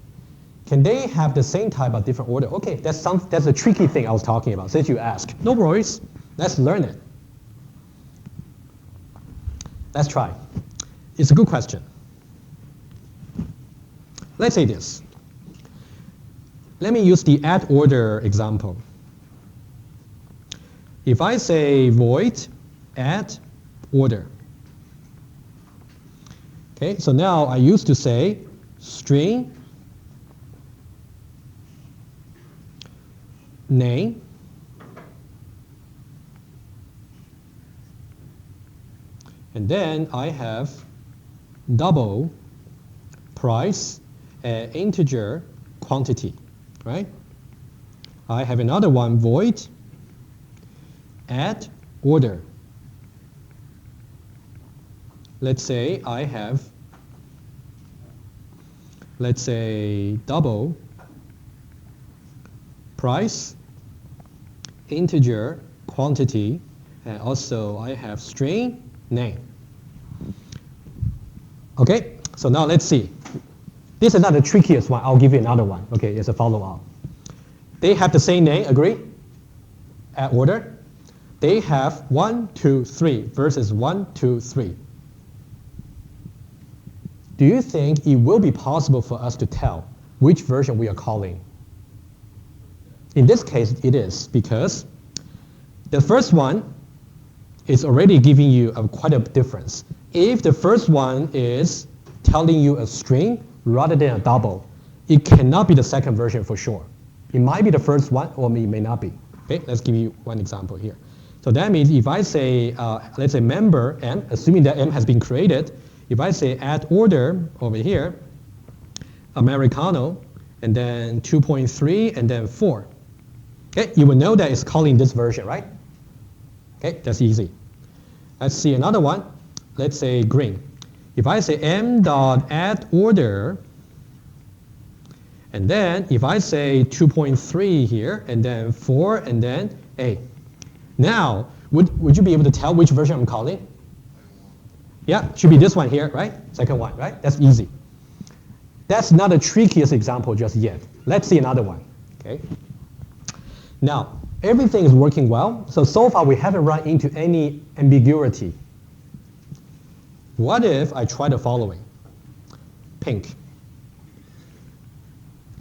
Can they have the same type of different order? Okay, that's a tricky thing I was talking about since you asked. No worries. Let's learn it. Let's try. It's a good question. Let's say this. Let me use the add order example. If I say void add order. Okay, so now I used to say string name and then I have double price and integer quantity, right? I have another one, void add order. Let's say I have, let's say, double price, integer quantity, and also I have string name. Okay, so now let's see. This is not the trickiest one. I'll give you another one. Okay, it's a follow-up. They have the same name, agree? Add order. They have 1, 2, 3 versus 1, 2, 3. Do you think it will be possible for us to tell which version we are calling? In this case, it is, because the first one is already giving you quite a difference. If the first one is telling you a string rather than a double, it cannot be the second version for sure. It might be the first one, or it may not be. Okay, let's give you one example here. So that means if I say, let's say member M, assuming that M has been created, if I say add order over here, Americano, and then 2.3, and then 4, okay, you will know that it's calling this version, right? Okay, that's easy. Let's see another one. Let's say green. If I say m dot add order, and then if I say 2.3 here, and then 4, and then A. Now, would you be able to tell which version I'm calling? Yeah, should be this one here, right? Second one, right? That's easy. That's not the trickiest example just yet. Let's see another one, okay? Now, everything is working well. So far we haven't run into any ambiguity. What if I try the following? Pink.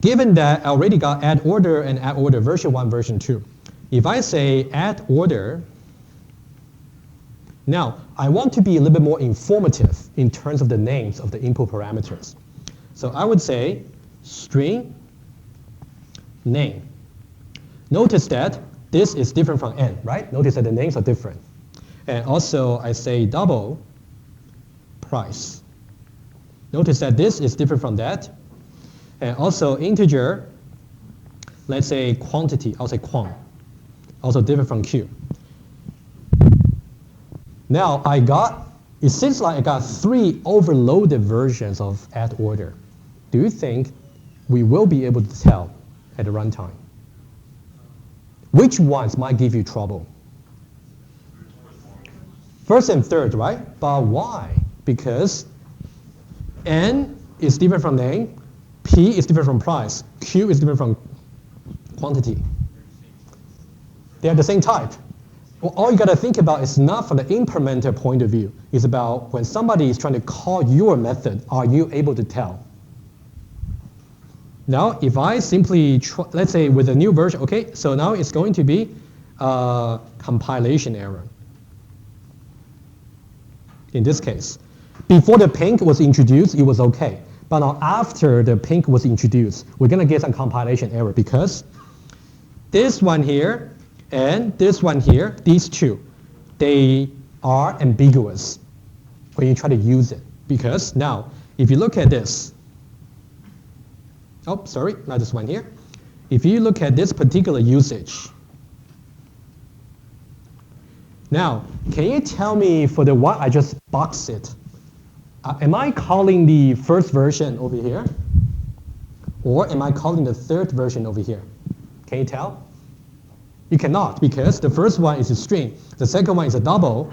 Given that I already got add order and add order version 1, version 2, if I say add order, now I want to be a little bit more informative in terms of the names of the input parameters. So I would say string name. Notice that this is different from n, right? Notice that the names are different. And also I say double price. Notice that this is different from that. And also integer, let's say quantity, I'll say quant. Also different from Q. Now it seems like I got 3 overloaded versions of add order. Do you think we will be able to tell at the runtime. Which ones might give you trouble? First and third, right? But why? Because N is different from name, P is different from price, Q is different from quantity. They are the same type. Well, all you got to think about is not from the implementer point of view. It's about when somebody is trying to call your method, are you able to tell? Now, if I simply, let's say with a new version, okay, so now it's going to be a compilation error. In this case, before the pink was introduced, it was okay. But now after the pink was introduced, we're going to get some compilation error because this one here and this one here, these two, they are ambiguous when you try to use it. Because now, if you look at this, oh, sorry, not this one here. If you look at this particular usage, now, can you tell me for the one I just boxed it, am I calling the first version over here? Or am I calling the third version over here? Can you tell? You cannot, because the first one is a string, the second one is a double,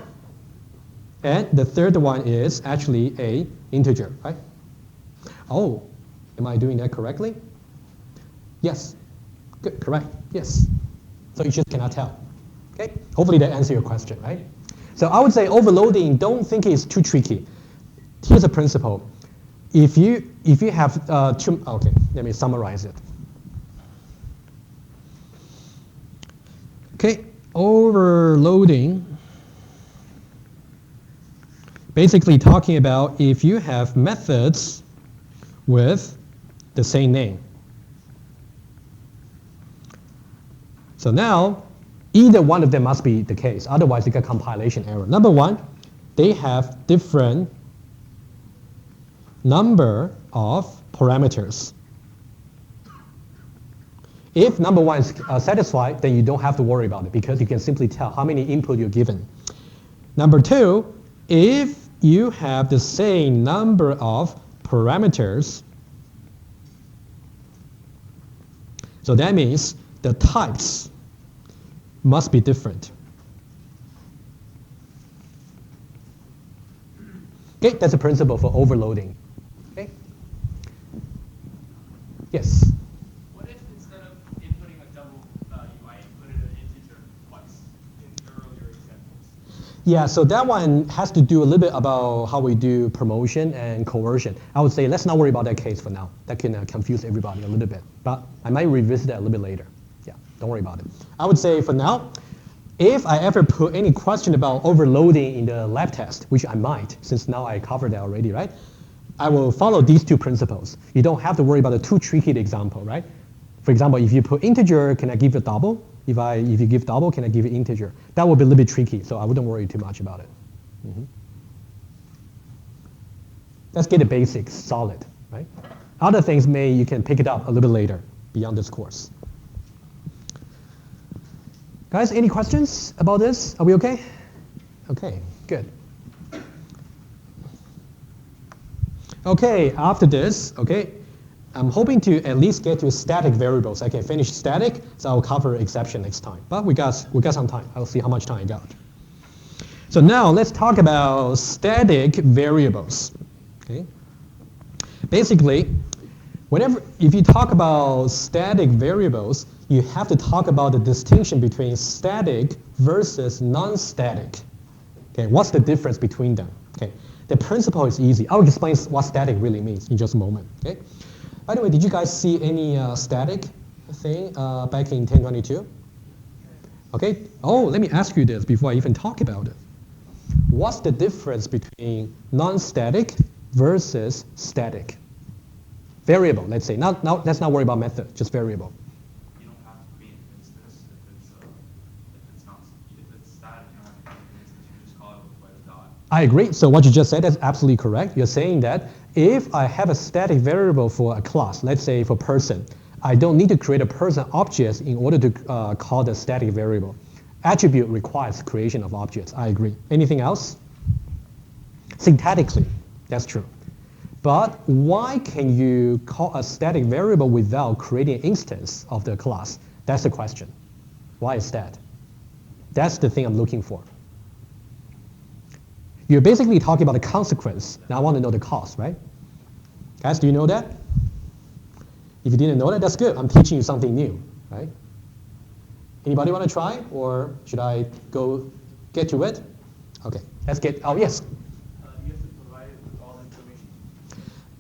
and the third one is actually a integer, right? Oh, am I doing that correctly? Yes. Good, correct, yes. So you just cannot tell. Okay, hopefully that answers your question, right? So I would say overloading, don't think it's too tricky. Here's a principle. If you have okay, let me summarize it. Okay, overloading, basically talking about if you have methods with the same name. So now, either one of them must be the case, otherwise you get compilation error. Number one, they have different number of parameters. If number one is satisfied, then you don't have to worry about it because you can simply tell how many input you're given. Number two, if you have the same number of parameters, so that means the types must be different. Okay, that's a principle for overloading. Okay. Yes. What if instead of inputting a double value, I inputted an integer twice in the earlier examples? Yeah, so that one has to do a little bit about how we do promotion and coercion. I would say let's not worry about that case for now. That can confuse everybody a little bit, but I might revisit that a little bit later. Yeah, don't worry about it. I would say for now, if I ever put any question about overloading in the lab test, which I might, since now I covered that already, right? I will follow these two principles. You don't have to worry about the too tricky example, right? For example, if you put integer, can I give a double? If you give double, can I give an integer? That will be a little bit tricky, so I wouldn't worry too much about it. Let's get the basics solid, right? Other things you can pick it up a little bit later beyond this course. Guys, any questions about this? Are we okay? Okay, good. Okay, after this, okay, I'm hoping to at least get to static variables. I can finish static, so I'll cover exception next time. But we got some time. I'll see how much time I got. So now let's talk about static variables. Okay. Basically, if you talk about static variables, you have to talk about the distinction between static versus non-static. Okay, what's the difference between them? Okay, the principle is easy. I'll explain what static really means in just a moment. Okay. By the way, did you guys see any static thing back in 1022? Okay. Oh, let me ask you this before I even talk about it. What's the difference between non-static versus static? Variable, let's say. Now, let's not worry about method, just variable. You don't have to create an instance if it's static. You don't have to create an instance. You just call it with a dot. I agree. So what you just said is absolutely correct. You're saying that if I have a static variable for a class, let's say for person, I don't need to create a person object in order to call the static variable. Attribute requires creation of objects. I agree. Anything else? Syntactically, that's true. But why can you call a static variable without creating an instance of the class? That's the question. Why is that? That's the thing I'm looking for. You're basically talking about the consequence. Now I want to know the cause, right? Guys, do you know that? If you didn't know that, that's good. I'm teaching you something new, right? Anybody want to try, or should I go get to it? Okay, let's get, oh yes. You have to provide all the information.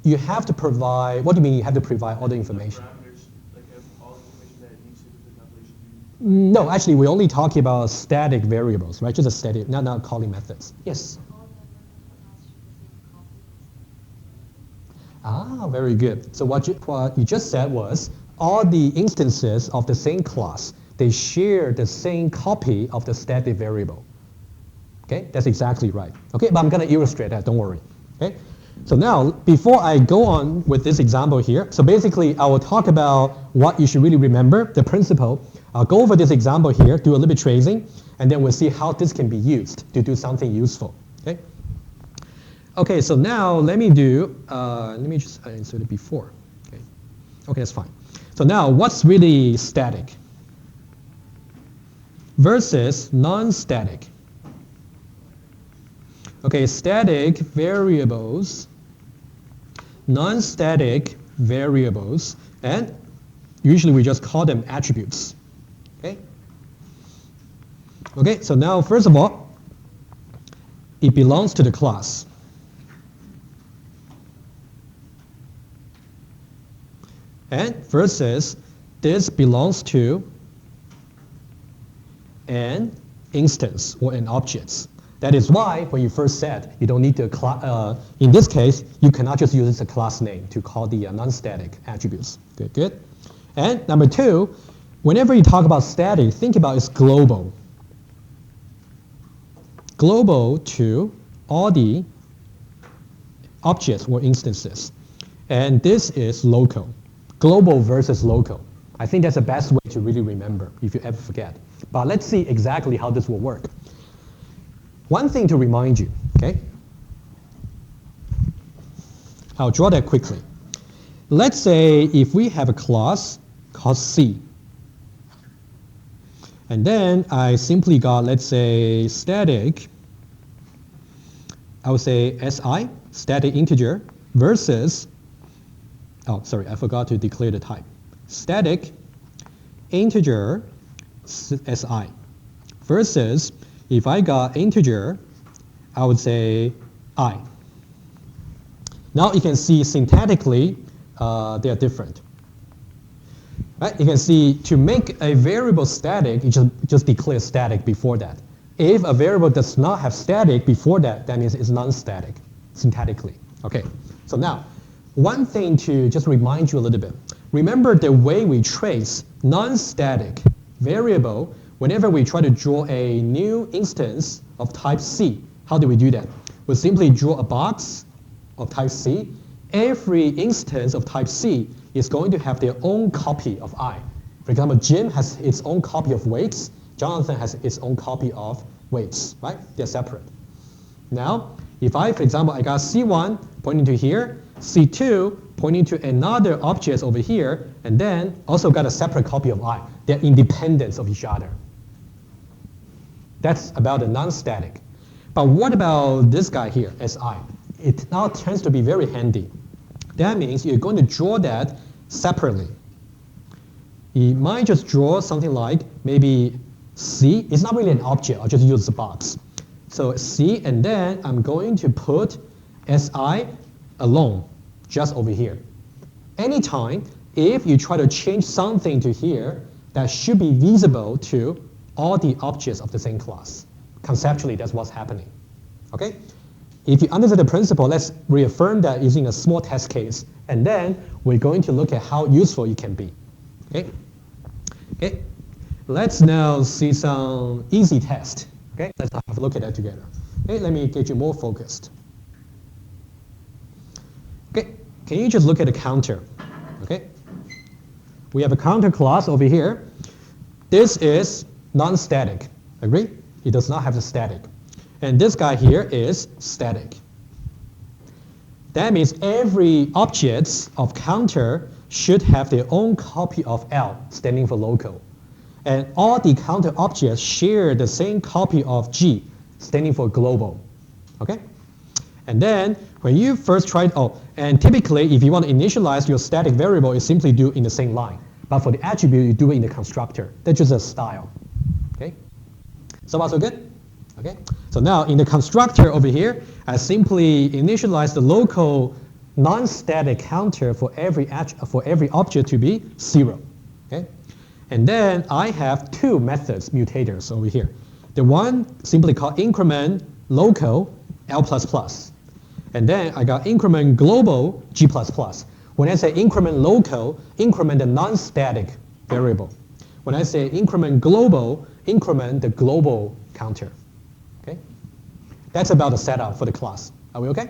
You have to provide, what do you mean you have to provide all the information? Parameters, like have all the information that it needs to do the calculation. No, actually, we're only talking about static variables, right? Just a static, not calling methods. Yes? Ah, very good. So what you just said was all the instances of the same class, they share the same copy of the static variable. Okay, that's exactly right. Okay, but I'm going to illustrate that, don't worry. Okay, so now before I go on with this example here, so basically I will talk about what you should really remember, the principle. I'll go over this example here, do a little bit tracing, and then we'll see how this can be used to do something useful. Okay. Okay, so now let me just insert it before. Okay, okay, that's fine. So now what's really static versus non-static? Okay, static variables, non-static variables, and usually we just call them attributes. Okay? Okay, so now first of all, it belongs to the class. And versus this belongs to an instance or an object. That is why when you first said you don't need to, in this case, you cannot just use a class name to call the non-static attributes. Good, good. And number two, whenever you talk about static, think about it's global. Global to all the objects or instances. And this is local. Global versus local. I think that's the best way to really remember if you ever forget. But let's see exactly how this will work. One thing to remind you, okay? I'll draw that quickly. Let's say if we have a class called C, and then I simply got, let's say, static, I would say SI, static integer, versus, oh, sorry, I forgot to declare the type. Static integer SI versus, if I got integer, I would say I. Now you can see syntactically they are different. Right? You can see to make a variable static, you just declare static before that. If a variable does not have static before that, that means it's non-static syntactically. Okay, so now one thing to just remind you a little bit. Remember the way we trace non-static variable whenever we try to draw a new instance of type C. How do we do that? We simply draw a box of type C. Every instance of type C is going to have their own copy of I. For example, Jim has its own copy of weights. Jonathan has its own copy of weights, right? They're separate. Now, if I, for example, I got C1 pointing to here, C2 pointing to another object over here, and then also got a separate copy of I. They're independent of each other. That's about the non-static. But what about this guy here, SI? It now tends to be very handy. That means you're going to draw that separately. You might just draw something like maybe C. It's not really an object. I'll just use the box. So C, and then I'm going to put SI alone, just over here. Anytime, if you try to change something to here, that should be visible to all the objects of the same class. Conceptually, that's what's happening. Okay? If you understand the principle, let's reaffirm that using a small test case, and then we're going to look at how useful it can be. Okay? Okay? Let's now see some easy test. Okay? Let's have a look at that together. Okay? Let me get you more focused. Okay? Can you just look at the counter? Okay? We have a counter class over here. This is non-static. Agree? It does not have the static. And this guy here is static. That means every object of counter should have their own copy of L, standing for local. And all the counter objects share the same copy of G, standing for global. Okay? And then when you first try, and typically if you want to initialize your static variable, you simply do in the same line. But for the attribute, you do it in the constructor. That's just a style. Okay? So far so good? Okay? So now in the constructor over here, I simply initialize the local non-static counter for every object to be 0. Okay? And then I have two methods, mutators over here. The one simply called increment local L++. And then I got increment global G++. When I say increment local, increment the non-static variable. When I say increment global, increment the global counter. Okay? That's about the setup for the class. Are we okay?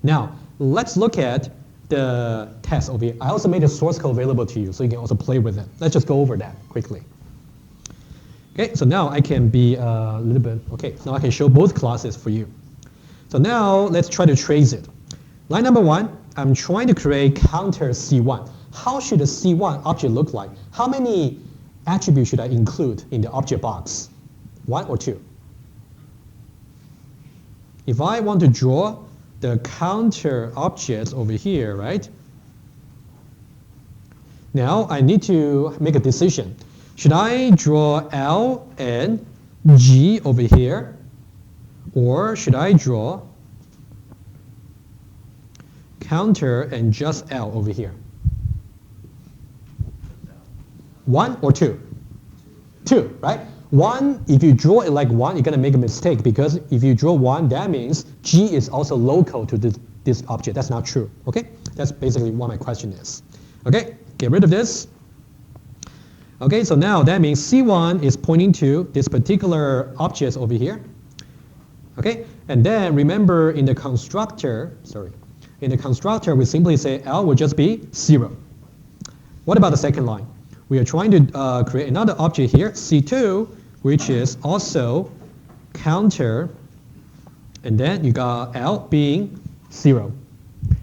Now, let's look at the test over here. I also made the source code available to you, so you can also play with it. Let's just go over that quickly. Okay, so now I can be a little bit, okay, now I can show both classes for you. So now let's try to trace it. Line number 1, I'm trying to create counter C1. How should a C1 object look like? How many attributes should I include in the object box? 1 or 2? If I want to draw the counter objects over here, right? Now I need to make a decision. Should I draw L and G over here? Or should I draw counter and just L over here? 1 or 2? 2, right? 1, if you draw it like 1, you're going to make a mistake, because if you draw 1, that means G is also local to this object. That's not true. Okay? That's basically what my question is. Okay? Get rid of this. Okay, so now that means C1 is pointing to this particular object over here. Okay? And then remember in the constructor, we simply say L will just be 0. What about the second line? We are trying to create another object here, C2, which is also counter, and then you got L being 0.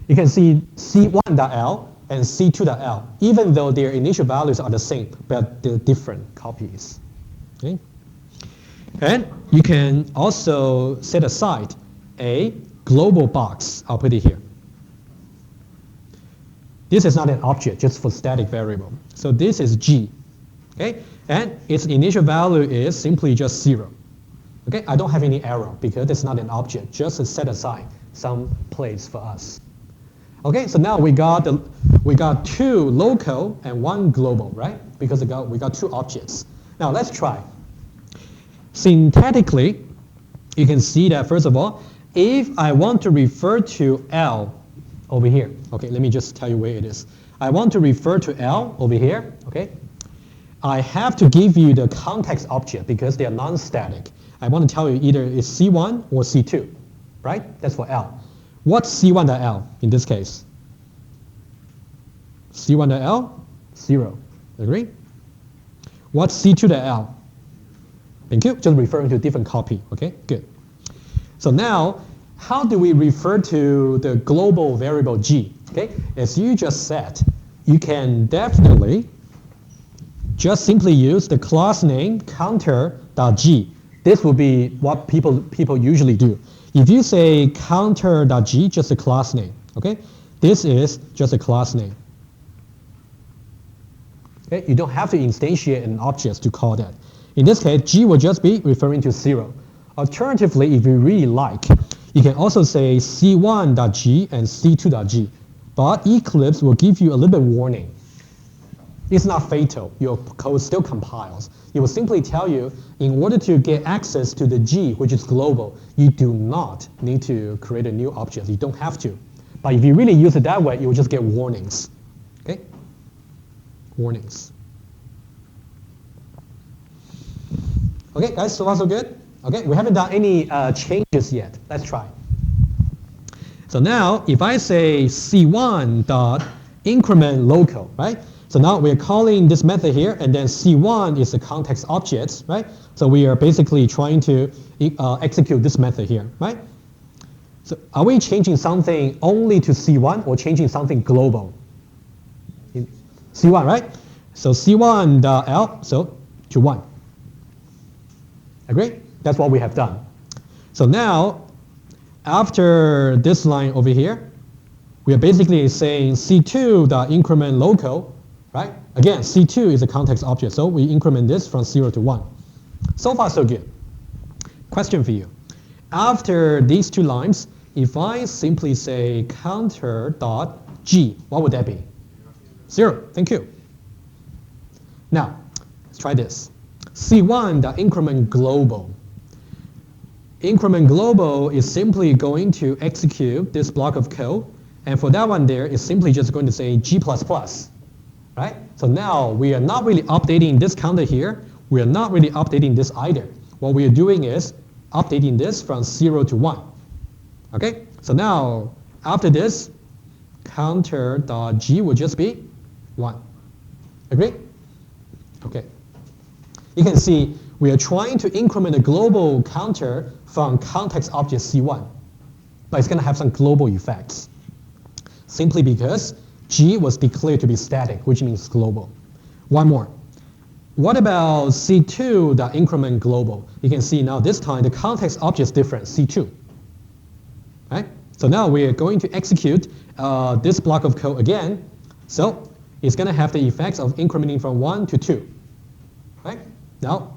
You can see C1.L and C2.L, even though their initial values are the same, but they're different copies. Okay? And you can also set aside a global box. I'll put it here. This is not an object, just for static variable. So this is G, okay? And its initial value is simply just 0. Okay, I don't have any error because it's not an object, just to set aside some place for us. Okay, so now we got 2 local and 1 global, right? Because we got 2 objects. Now let's try. Syntactically, you can see that first of all, if I want to refer to L over here, okay, let me just tell you where it is. I want to refer to L over here, okay? I have to give you the context object because they are non-static. I want to tell you either it's C1 or C2, right? That's for L. What's C1.L in this case? C1.L, 0. Agree? What's C2.L? Thank you. Just referring to a different copy. Okay, good. So now, how do we refer to the global variable G? Okay, as you just said, you can definitely just simply use the class name counter.g. This will be what people usually do. If you say counter.g, just a class name. Okay, this is just a class name. Okay, you don't have to instantiate an object to call that. In this case, G will just be referring to 0. Alternatively, if you really like, you can also say C1.g and C2.g. But Eclipse will give you a little bit warning. It's not fatal. Your code still compiles. It will simply tell you, in order to get access to the G, which is global, you do not need to create a new object. You don't have to. But if you really use it that way, you will just get warnings. Okay? Warnings. Okay, guys, so far so good? Okay, we haven't done any changes yet. Let's try. So now, if I say C1 dot increment local, right? So now we're calling this method here, and then C1 is the context object, right? So we are basically trying to execute this method here, right? So are we changing something only to C1 or changing something global? C1, right? So C1 L, so to 1. Agree? That's what we have done. So now, after this line over here, we are basically saying C2 the increment local, right? Again, C2 is a context object, so we increment this from 0 to 1. So far, so good. Question for you. After these two lines, if I simply say counter dot G, what would that be? 0. Thank you. Now, let's try this. C1, the increment global. Increment global is simply going to execute this block of code, and for that one there, it's simply just going to say G++, right? So now we are not really updating this counter here. We are not really updating this either. What we are doing is updating this from 0 to 1. Okay? So now, after this, counter.g will just be 1. Agree? Okay. You can see we are trying to increment the global counter from context object C1, but it's going to have some global effects, simply because G was declared to be static, which means global. One more. What about C2, the increment global? You can see now this time the context object is different, C2. Right? So now we are going to execute this block of code again. So it's going to have the effects of incrementing from 1 to 2. Right? Now,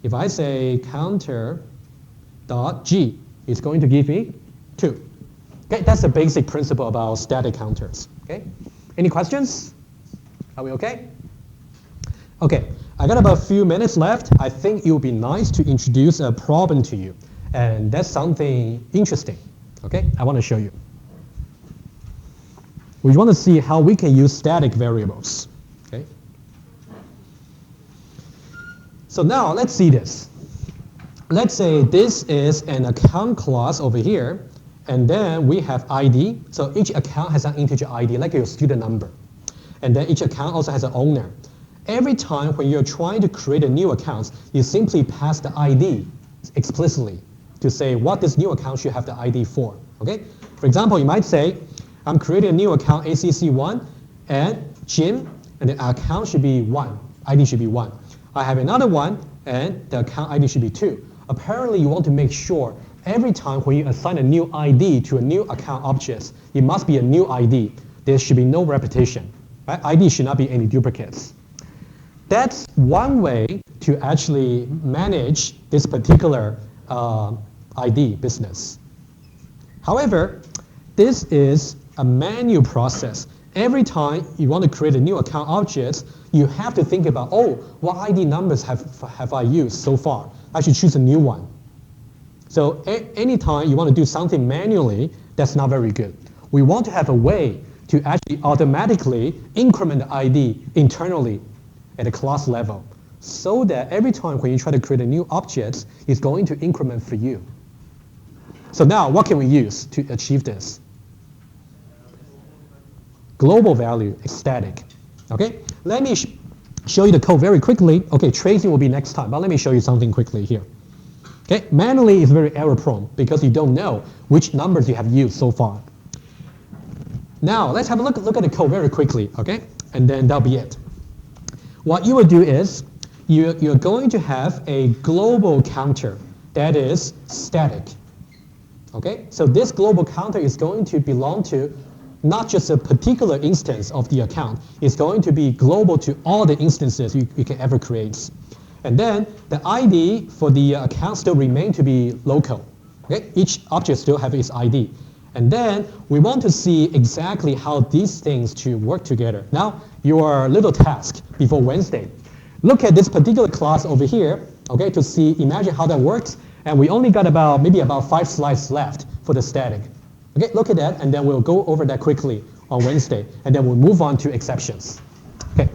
if I say counter dot G, it's going to give me 2. Okay, that's the basic principle about static counters. Okay, any questions? Are we okay? Okay, I got about a few minutes left. I think it would be nice to introduce a problem to you, and that's something interesting. Okay, I want to show you. We want to see how we can use static variables. Okay. So now let's see this. Let's say this is an account class over here, and then we have ID. So each account has an integer ID, like your student number. And then each account also has an owner. Every time when you're trying to create a new account, you simply pass the ID explicitly to say what this new account should have the ID for. Okay? For example, you might say, I'm creating a new account, ACC1, and Jim, and the account should be 1. ID should be 1. I have another one, and the account ID should be 2. Apparently, you want to make sure every time when you assign a new ID to a new account object, it must be a new ID. There should be no repetition. Right? ID should not be any duplicates. That's one way to actually manage this particular ID business. However, this is a manual process. Every time you want to create a new account object, you have to think about, oh, what ID numbers have I used so far? I should choose a new one. So anytime you want to do something manually, that's not very good. We want to have a way to actually automatically increment the ID internally at a class level, so that every time when you try to create a new object, it's going to increment for you. So now, what can we use to achieve this? Global value is static. Okay, let me show you the code very quickly. Okay, tracing will be next time, but let me show you something quickly here. Okay, manually is very error prone because you don't know which numbers you have used so far. Now, let's have a look at the code very quickly, okay? And then that'll be it. What you will do is you're going to have a global counter that is static. Okay, so this global counter is going to belong to not just a particular instance of the account. It's going to be global to all the instances you can ever create. And then the ID for the account still remain to be local. Okay, each object still have its ID. And then we want to see exactly how these things to work together. Now, your little task before Wednesday. Look at this particular class over here, okay, to see, imagine how that works. And we only got maybe about 5 slides left for the static. Okay, look at that, and then we'll go over that quickly on Wednesday, and then we'll move on to exceptions. Okay.